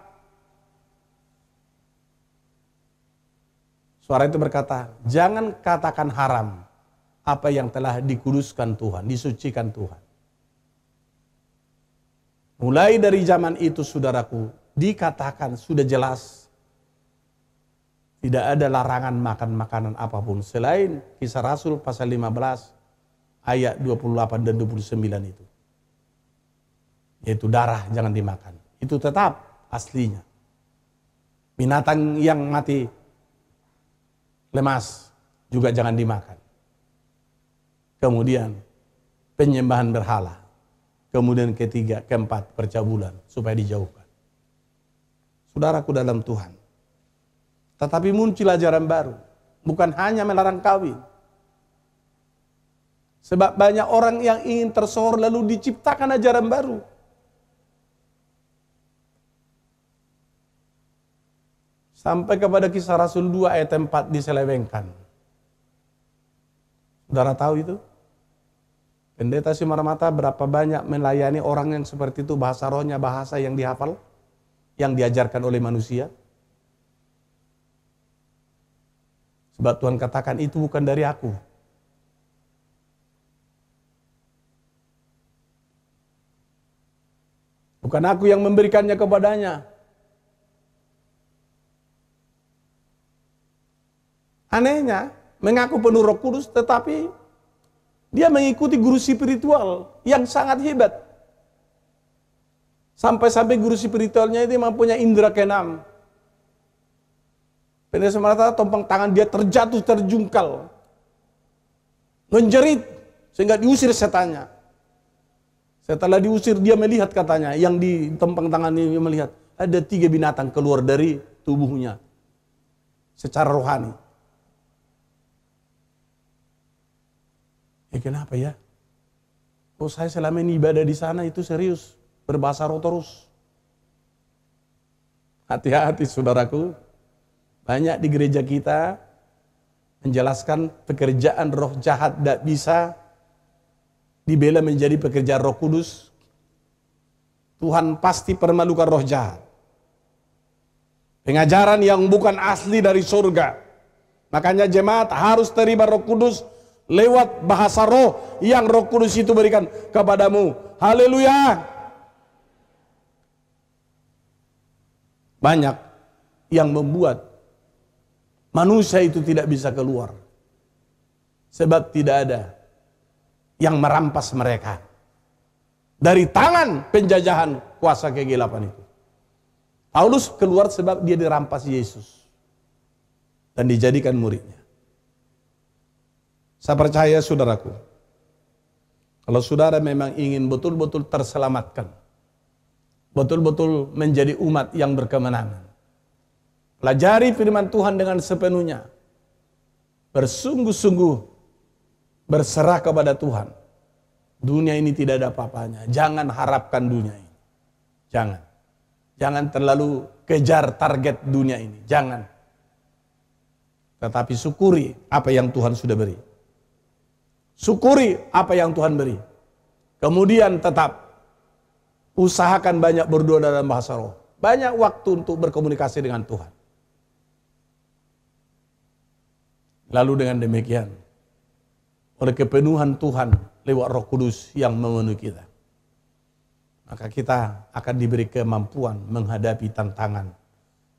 Suara itu berkata, jangan katakan haram apa yang telah dikuduskan Tuhan, disucikan Tuhan. Mulai dari zaman itu, saudaraku, dikatakan sudah jelas tidak ada larangan makan makanan apapun selain Kisah Rasul pasal 15 ayat 28 dan 29 itu. Yaitu darah jangan dimakan. Itu tetap aslinya. Binatang yang mati lemas juga jangan dimakan. Kemudian penyembahan berhala. Kemudian keempat percabulan supaya dijauhkan. Saudaraku dalam Tuhan. Tetapi muncul ajaran baru. Bukan hanya melarang kawin. Sebab banyak orang yang ingin tersohor lalu diciptakan ajaran baru. Sampai kepada Kisah Rasul 2 ayat 4 diselewengkan. Saudara tahu itu? Pendeta Simaramata berapa banyak melayani orang yang seperti itu, bahasa rohnya bahasa yang dihafal, yang diajarkan oleh manusia. Sebab Tuhan katakan itu bukan dari aku. Bukan aku yang memberikannya kepadanya. Anehnya, mengaku penuh Roh Kudus, tetapi dia mengikuti guru spiritual yang sangat hebat. Sampai-sampai guru spiritualnya itu mempunyai indera keenam. Pendeta Simaramata tompang tangan dia terjatuh, terjungkal. Menjerit, sehingga diusir setannya. Setelah diusir dia melihat katanya, yang di tempang tangan ini melihat ada 3 binatang keluar dari tubuhnya secara rohani. Kenapa ya? Oh, saya selama ini ibadah di sana itu serius, berbahasa roh terus. Hati-hati saudaraku, banyak di gereja kita menjelaskan pekerjaan roh jahat tidak bisa dibela menjadi pekerjaan Roh Kudus. Tuhan pasti permalukan roh jahat. Pengajaran yang bukan asli dari surga. Makanya jemaat harus terima Roh Kudus lewat bahasa roh yang Roh Kudus itu berikan kepadamu. Haleluya. Banyak yang membuat manusia itu tidak bisa keluar. Sebab tidak ada yang merampas mereka dari tangan penjajahan kuasa kegelapan itu. Paulus keluar sebab dia dirampas Yesus. dan dijadikan muridnya. Saya percaya saudaraku, kalau saudara memang ingin betul-betul terselamatkan, betul-betul menjadi umat yang berkemenangan, pelajari firman Tuhan dengan sepenuhnya, bersungguh-sungguh berserah kepada Tuhan. Dunia ini tidak ada apa-apanya. Jangan harapkan dunia ini. Jangan terlalu kejar target dunia ini. Jangan. Tetapi syukuri apa yang Tuhan sudah beri. Syukuri apa yang Tuhan beri. Kemudian tetap usahakan banyak berdoa dalam bahasa roh. Banyak waktu untuk berkomunikasi dengan Tuhan. Lalu dengan demikian, oleh kepenuhan Tuhan lewat Roh Kudus yang memenuhi kita, maka kita akan diberi kemampuan menghadapi tantangan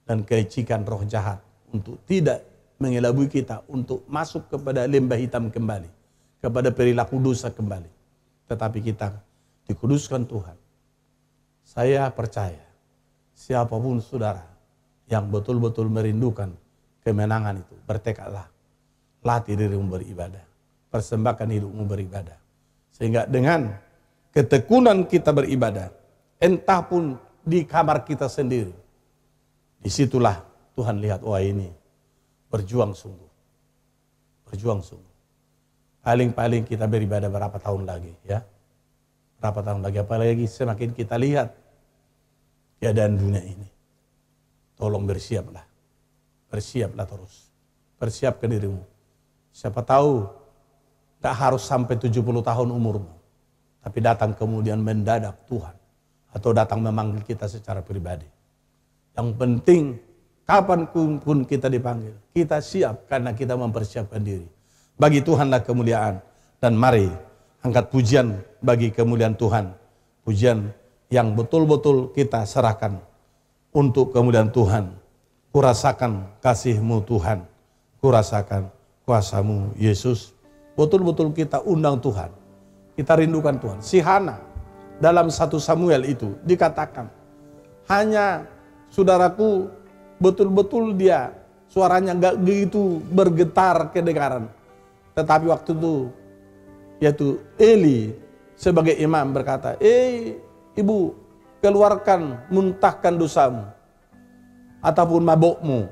dan kelicikan roh jahat untuk tidak mengelabui kita untuk masuk kepada lembah hitam kembali, kepada perilaku dosa kembali. Tetapi kita dikuduskan Tuhan. Saya percaya siapapun saudara yang betul-betul merindukan kemenangan itu, bertekadlah, latih dirimu beribadah, persembahkan hidupmu beribadah. Sehingga dengan ketekunan kita beribadah, entah pun di kamar kita sendiri, disitulah Tuhan lihat, wah ini berjuang sungguh. Berjuang sungguh. Paling-paling kita beribadah berapa tahun lagi, ya? Berapa tahun lagi, apalagi semakin kita lihat keadaan dunia ini. Tolong bersiaplah. Bersiaplah terus. Persiapkan dirimu. Siapa tahu tak harus sampai 70 tahun umurmu, tapi datang kemudian mendadak Tuhan, atau datang memanggil kita secara pribadi. Yang penting kapan pun kita dipanggil, kita siap karena kita mempersiapkan diri. Bagi Tuhanlah kemuliaan, dan mari angkat pujian bagi kemuliaan Tuhan. Pujian yang betul-betul kita serahkan untuk kemuliaan Tuhan. Kurasakan kasih-Mu Tuhan, kurasakan kuasa-Mu Yesus. Betul-betul kita undang Tuhan, kita rindukan Tuhan. Si Hana dalam 1 Samuel itu dikatakan, hanya saudaraku betul-betul dia suaranya gak begitu bergetar kedengaran. Tetapi waktu itu, yaitu Eli sebagai imam berkata, ibu, keluarkan, muntahkan dosamu ataupun mabukmu.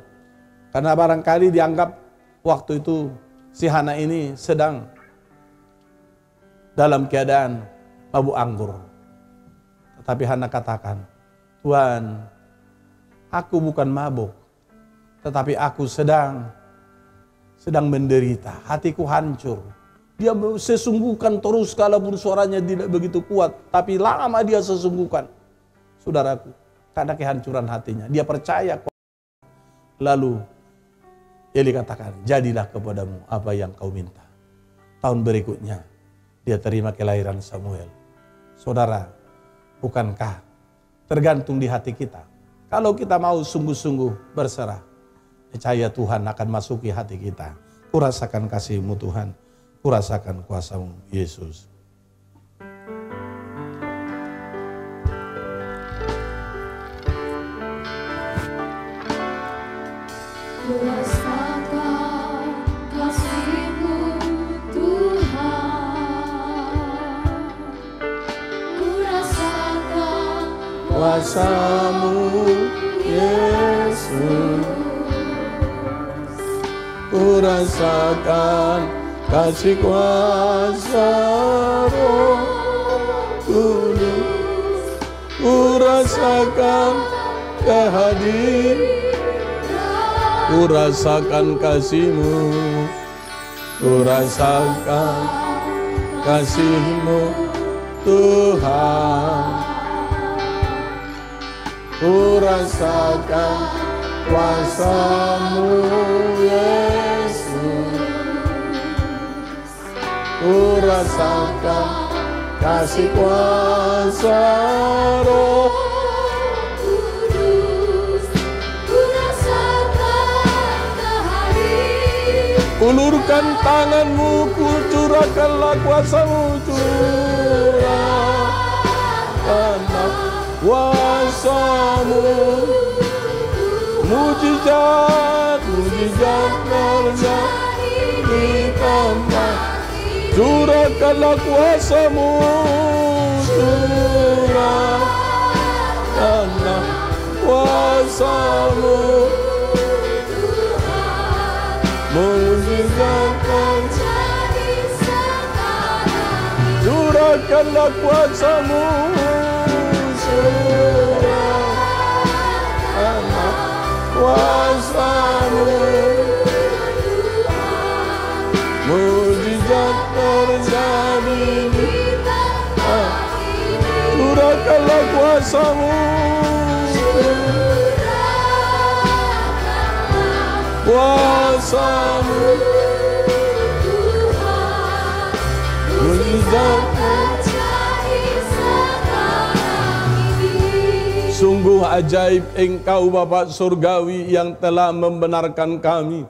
Karena barangkali dianggap waktu itu si Hana ini sedang dalam keadaan mabuk anggur. Tetapi Hana katakan, Tuhan, aku bukan mabuk, tetapi aku sedang menderita, hatiku hancur. Dia sesungguhkan terus, kalaupun suaranya tidak begitu kuat, tapi lama dia sesungguhkan. Saudaraku, karena kehancuran hatinya, dia percaya. Lalu Eli katakan, jadilah kepadamu apa yang kau minta. Tahun berikutnya, dia terima kelahiran Samuel. Saudara, bukankah tergantung di hati kita? Kalau kita mau sungguh-sungguh berserah, percaya Tuhan akan masuki hati kita. Kurasakan kasih-Mu Tuhan, kurasakan kuasa-Mu Yesus. Kurasakan kasih-Mu Tuhan, kurasakan Kuasa-Mu Yesus, kurasakan kasih kuasa Roh Kudus, kurasakan kehadiran. Kurasakan kasih-Mu, kurasakan kasih-Mu Tuhan, kurasakan kuasa-Mu Yesus, kurasakan kasih kuasa Roh. Ulurkan tanganmu, curahkanlah kuasa-Mu, curahkanlah kuasa-Mu. Mujizat, mujizat terjadi di tempat. Curahkanlah kuasa-Mu, curahkanlah kuasa-Mu, mujizat terjadi sekarang. Curahkanlah kuasa-Mu, curahkanlah kuasa-Mu, mujizat terjadi di tempat ini. Curahkanlah kuasa-Mu, kuasa-Mu, mujizat terjadi sekarang ini. Sungguh ajaib Engkau Bapa Surgawi yang telah membenarkan kami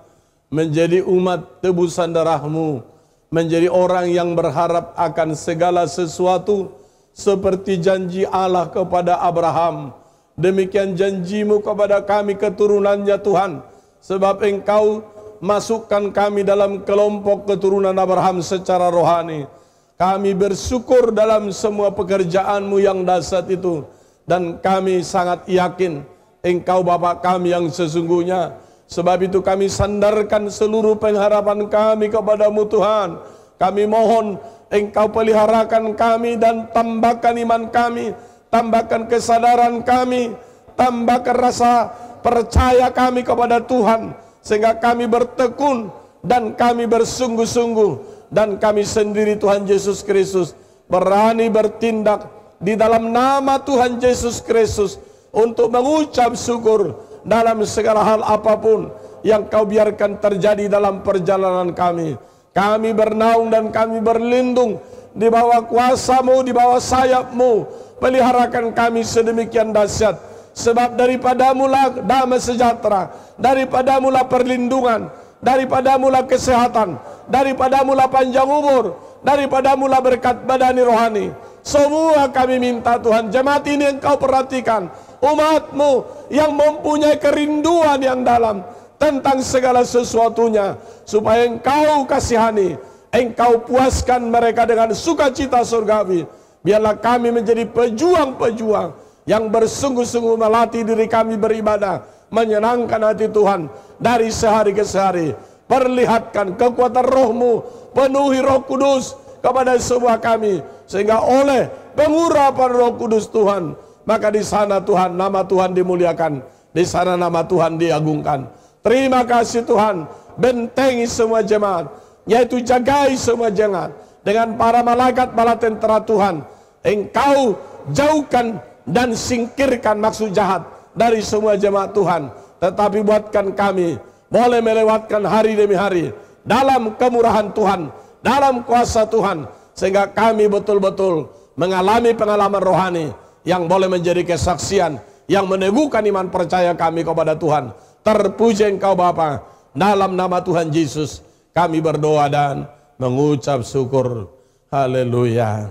menjadi umat tebusan darah-Mu, menjadi orang yang berharap akan segala sesuatu seperti janji Allah kepada Abraham. Demikian janji-Mu kepada kami keturunannya Tuhan, sebab Engkau masukkan kami dalam kelompok keturunan Abraham secara rohani. Kami bersyukur dalam semua pekerjaan-Mu yang dahsyat itu, dan kami sangat yakin Engkau Bapa kami yang sesungguhnya. Sebab itu kami sandarkan seluruh pengharapan kami kepada-Mu Tuhan. Kami mohon Engkau peliharakan kami dan tambahkan iman kami, tambahkan kesadaran kami, tambahkan rasa percaya kami kepada Tuhan, sehingga kami bertekun dan kami bersungguh-sungguh, dan kami sendiri Tuhan Yesus Kristus berani bertindak di dalam nama Tuhan Yesus Kristus untuk mengucap syukur dalam segala hal apapun yang Kau biarkan terjadi dalam perjalanan kami. Kami bernaung dan kami berlindung di bawah kuasa-Mu, di bawah sayap-Mu. Peliharakan kami sedemikian dahsyat, sebab daripada-Mu lah damai sejahtera, daripada-Mu lah perlindungan, daripada-Mu lah kesehatan, daripada-Mu lah panjang umur, daripada-Mu lah berkat badani rohani. Semua kami minta Tuhan, jemaat ini Engkau perhatikan, umat-Mu yang mempunyai kerinduan yang dalam tentang segala sesuatunya, supaya Engkau kasihani, Engkau puaskan mereka dengan sukacita surgawi. Biarlah kami menjadi pejuang-pejuang yang bersungguh-sungguh melatih diri kami beribadah, menyenangkan hati Tuhan dari sehari ke sehari. Perlihatkan kekuatan Roh-Mu, penuhi Roh Kudus kepada semua kami, sehingga oleh pengurapan Roh Kudus Tuhan, maka di sana Tuhan nama Tuhan dimuliakan, di sana nama Tuhan diagungkan. Terima kasih Tuhan, bentengi semua jemaat, yaitu jagai semua jemaat dengan para malaikat bala tentara Tuhan. Engkau jauhkan dan singkirkan maksud jahat dari semua jemaat Tuhan, tetapi buatkan kami boleh melewatkan hari demi hari dalam kemurahan Tuhan, dalam kuasa Tuhan, sehingga kami betul-betul mengalami pengalaman rohani yang boleh menjadi kesaksian yang meneguhkan iman percaya kami kepada Tuhan. Terpuji Engkau Bapa, dalam nama Tuhan Yesus kami berdoa dan mengucap syukur. Haleluya.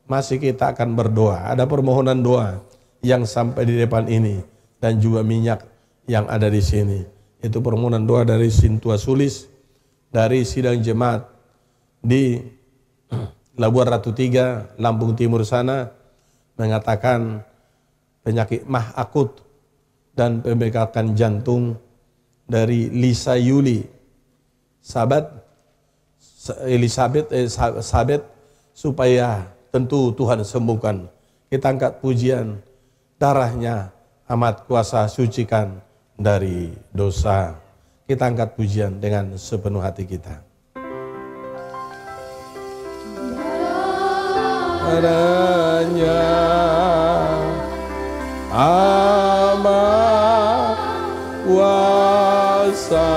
Masih kita akan berdoa. Ada permohonan doa yang sampai di depan ini dan juga minyak yang ada di sini. Itu permohonan doa dari Sintua Sulis, dari sidang jemaat di Labuan Ratu 3, Lampung Timur sana, mengatakan penyakit mah akut dan pembengkakan jantung. Dari Lisa Yuli, sahabat Elizabeth, supaya tentu Tuhan sembuhkan. Kita angkat pujian, darahnya amat kuasa sucikan dari dosa. Kita angkat pujian dengan sepenuh hati kita. Darahnya amat kuasa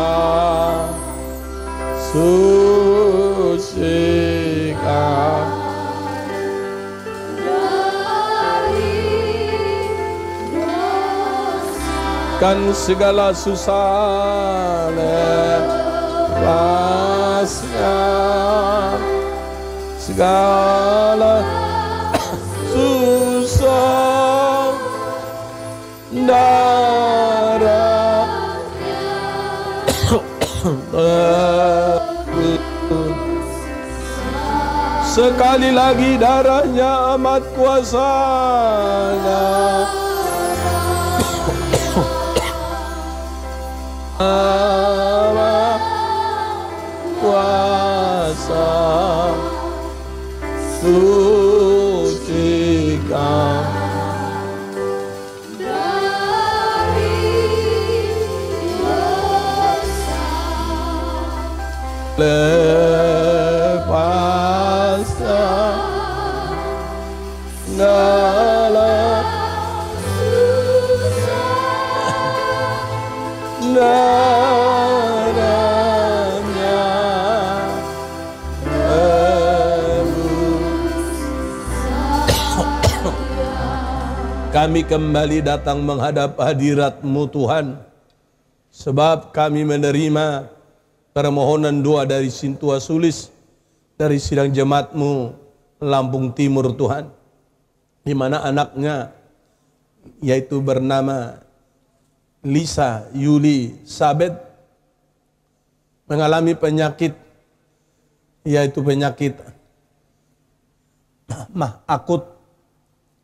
sucikan kan segala susah lepasnya, segala susah darah Sekali lagi darahnya amat kuasa. Amat kuasa sucikan lepaskan segala darahnya kami kembali datang menghadap hadirat-Mu Tuhan, sebab kami menerima permohonan doa dari Sintua Sulis, dari sidang jemaat-Mu Lampung Timur Tuhan, di mana anaknya yaitu bernama Lisa Yuli Sabet mengalami penyakit, yaitu penyakit mah akut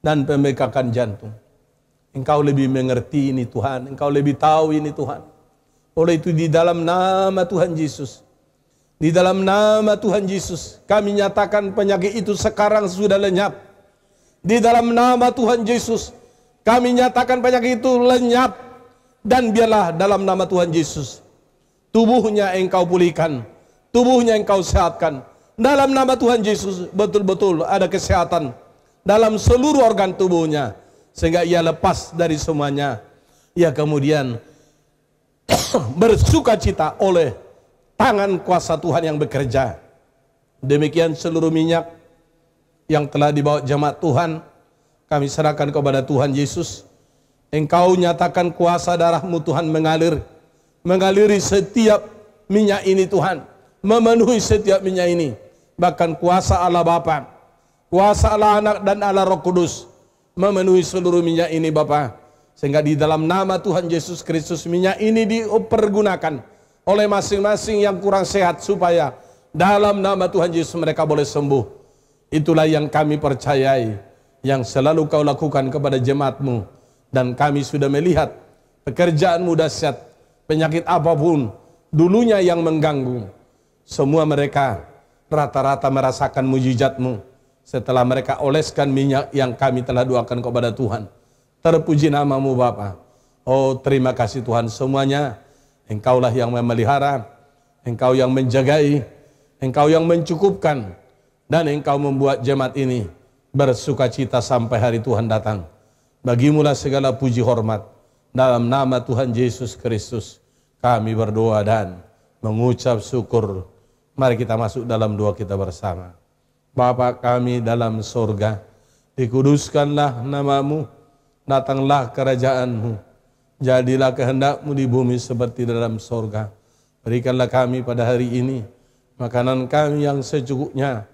dan pembengkakan jantung. Engkau lebih mengerti ini Tuhan, Engkau lebih tahu ini Tuhan. Oleh itu di dalam nama Tuhan Yesus, di dalam nama Tuhan Yesus, kami nyatakan penyakit itu sekarang sudah lenyap. Di dalam nama Tuhan Yesus, kami nyatakan penyakit itu lenyap. Dan biarlah dalam nama Tuhan Yesus, tubuhnya Engkau pulihkan, tubuhnya Engkau sehatkan. Dalam nama Tuhan Yesus, betul-betul ada kesehatan dalam seluruh organ tubuhnya, sehingga ia lepas dari semuanya. Ia kemudian bersukacita oleh tangan kuasa Tuhan yang bekerja. Demikian seluruh minyak yang telah dibawa jemaat Tuhan, kami serahkan kepada Tuhan Yesus. Engkau nyatakan kuasa darah-Mu Tuhan mengaliri setiap minyak ini Tuhan, memenuhi setiap minyak ini. Bahkan kuasa Allah Bapa, kuasa Allah Anak dan Allah Roh Kudus memenuhi seluruh minyak ini Bapa. Sehingga di dalam nama Tuhan Yesus Kristus minyak ini dipergunakan oleh masing-masing yang kurang sehat, supaya dalam nama Tuhan Yesus mereka boleh sembuh. Itulah yang kami percayai, yang selalu Kau lakukan kepada jemaat-Mu. Dan kami sudah melihat pekerjaan-Mu dahsyat. Penyakit apapun dulunya yang mengganggu, semua mereka rata-rata merasakan mujizat-Mu setelah mereka oleskan minyak yang kami telah doakan kepada Tuhan. Terpuji nama-Mu Bapa. Oh terima kasih Tuhan, semuanya Engkaulah yang memelihara, Engkau yang menjagai, Engkau yang mencukupkan, dan Engkau membuat jemaat ini bersukacita sampai hari Tuhan datang. Bagimulah segala puji hormat. Dalam nama Tuhan Yesus Kristus kami berdoa dan mengucap syukur. Mari kita masuk dalam doa kita bersama. Bapa kami dalam sorga, dikuduskanlah nama-Mu, datanglah kerajaan-Mu, jadilah kehendak-Mu di bumi seperti dalam sorga. Berikanlah kami pada hari ini makanan kami yang secukupnya,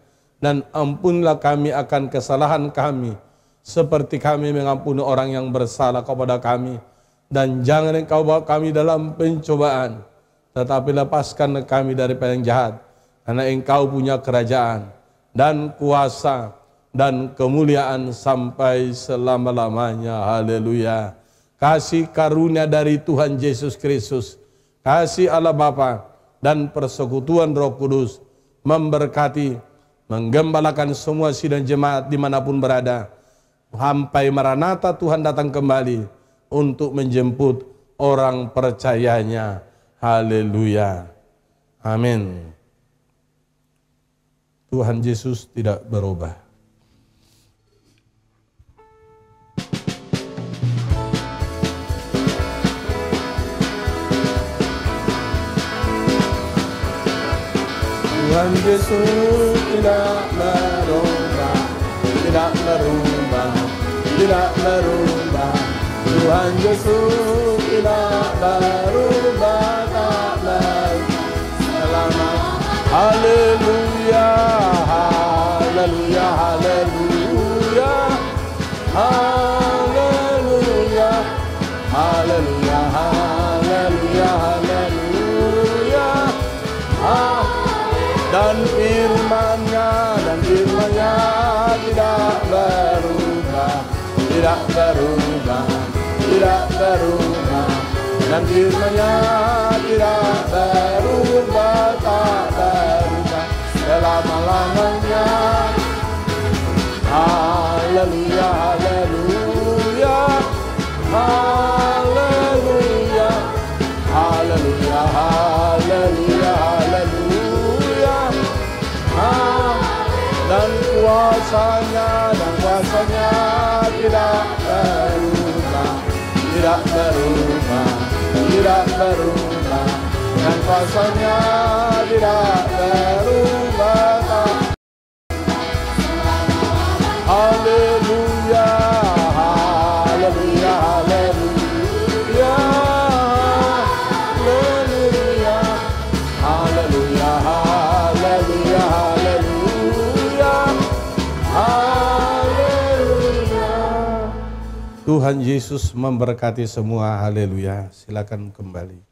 dan ampunlah kami akan kesalahan kami, seperti kami mengampuni orang yang bersalah kepada kami. Dan jangan Engkau bawa kami dalam pencobaan, tetapi lepaskan kami dari yang jahat. Karena Engkau punya kerajaan dan kuasa dan kemuliaan sampai selama-lamanya. Haleluya. Kasih karunia dari Tuhan Yesus Kristus, kasih Allah Bapa, dan persekutuan Roh Kudus memberkati, menggembalakan semua sidang jemaat dimanapun berada, sampai Maranatha Tuhan datang kembali untuk menjemput orang percayanya. Haleluya. Amin. Tuhan Yesus tidak berubah. Tuhan Yesus tidak berubah, tidak berubah, tidak berubah. Tuhan Yesus tidak berubah, tak berubah selama. Haleluya, haleluya, haleluya, haleluya, haleluya, haleluya, haleluya. Dan firman-Nya, dan firman tidak berubah, tidak berubah. Dan firman-Nya tidak berubah, tak berubah selama-lamanya. Haleluya, haleluya, haleluya, haleluya, haleluya, haleluya. Dan kuasanya tidak berubah, tidak berubah, tidak berubah. Dan kuasanya tidak berubah. Haleluya, haleluya, haleluya, haleluya, haleluya, haleluya, haleluya, haleluya. Tuhan Yesus memberkati semua. Haleluya. Silakan kembali.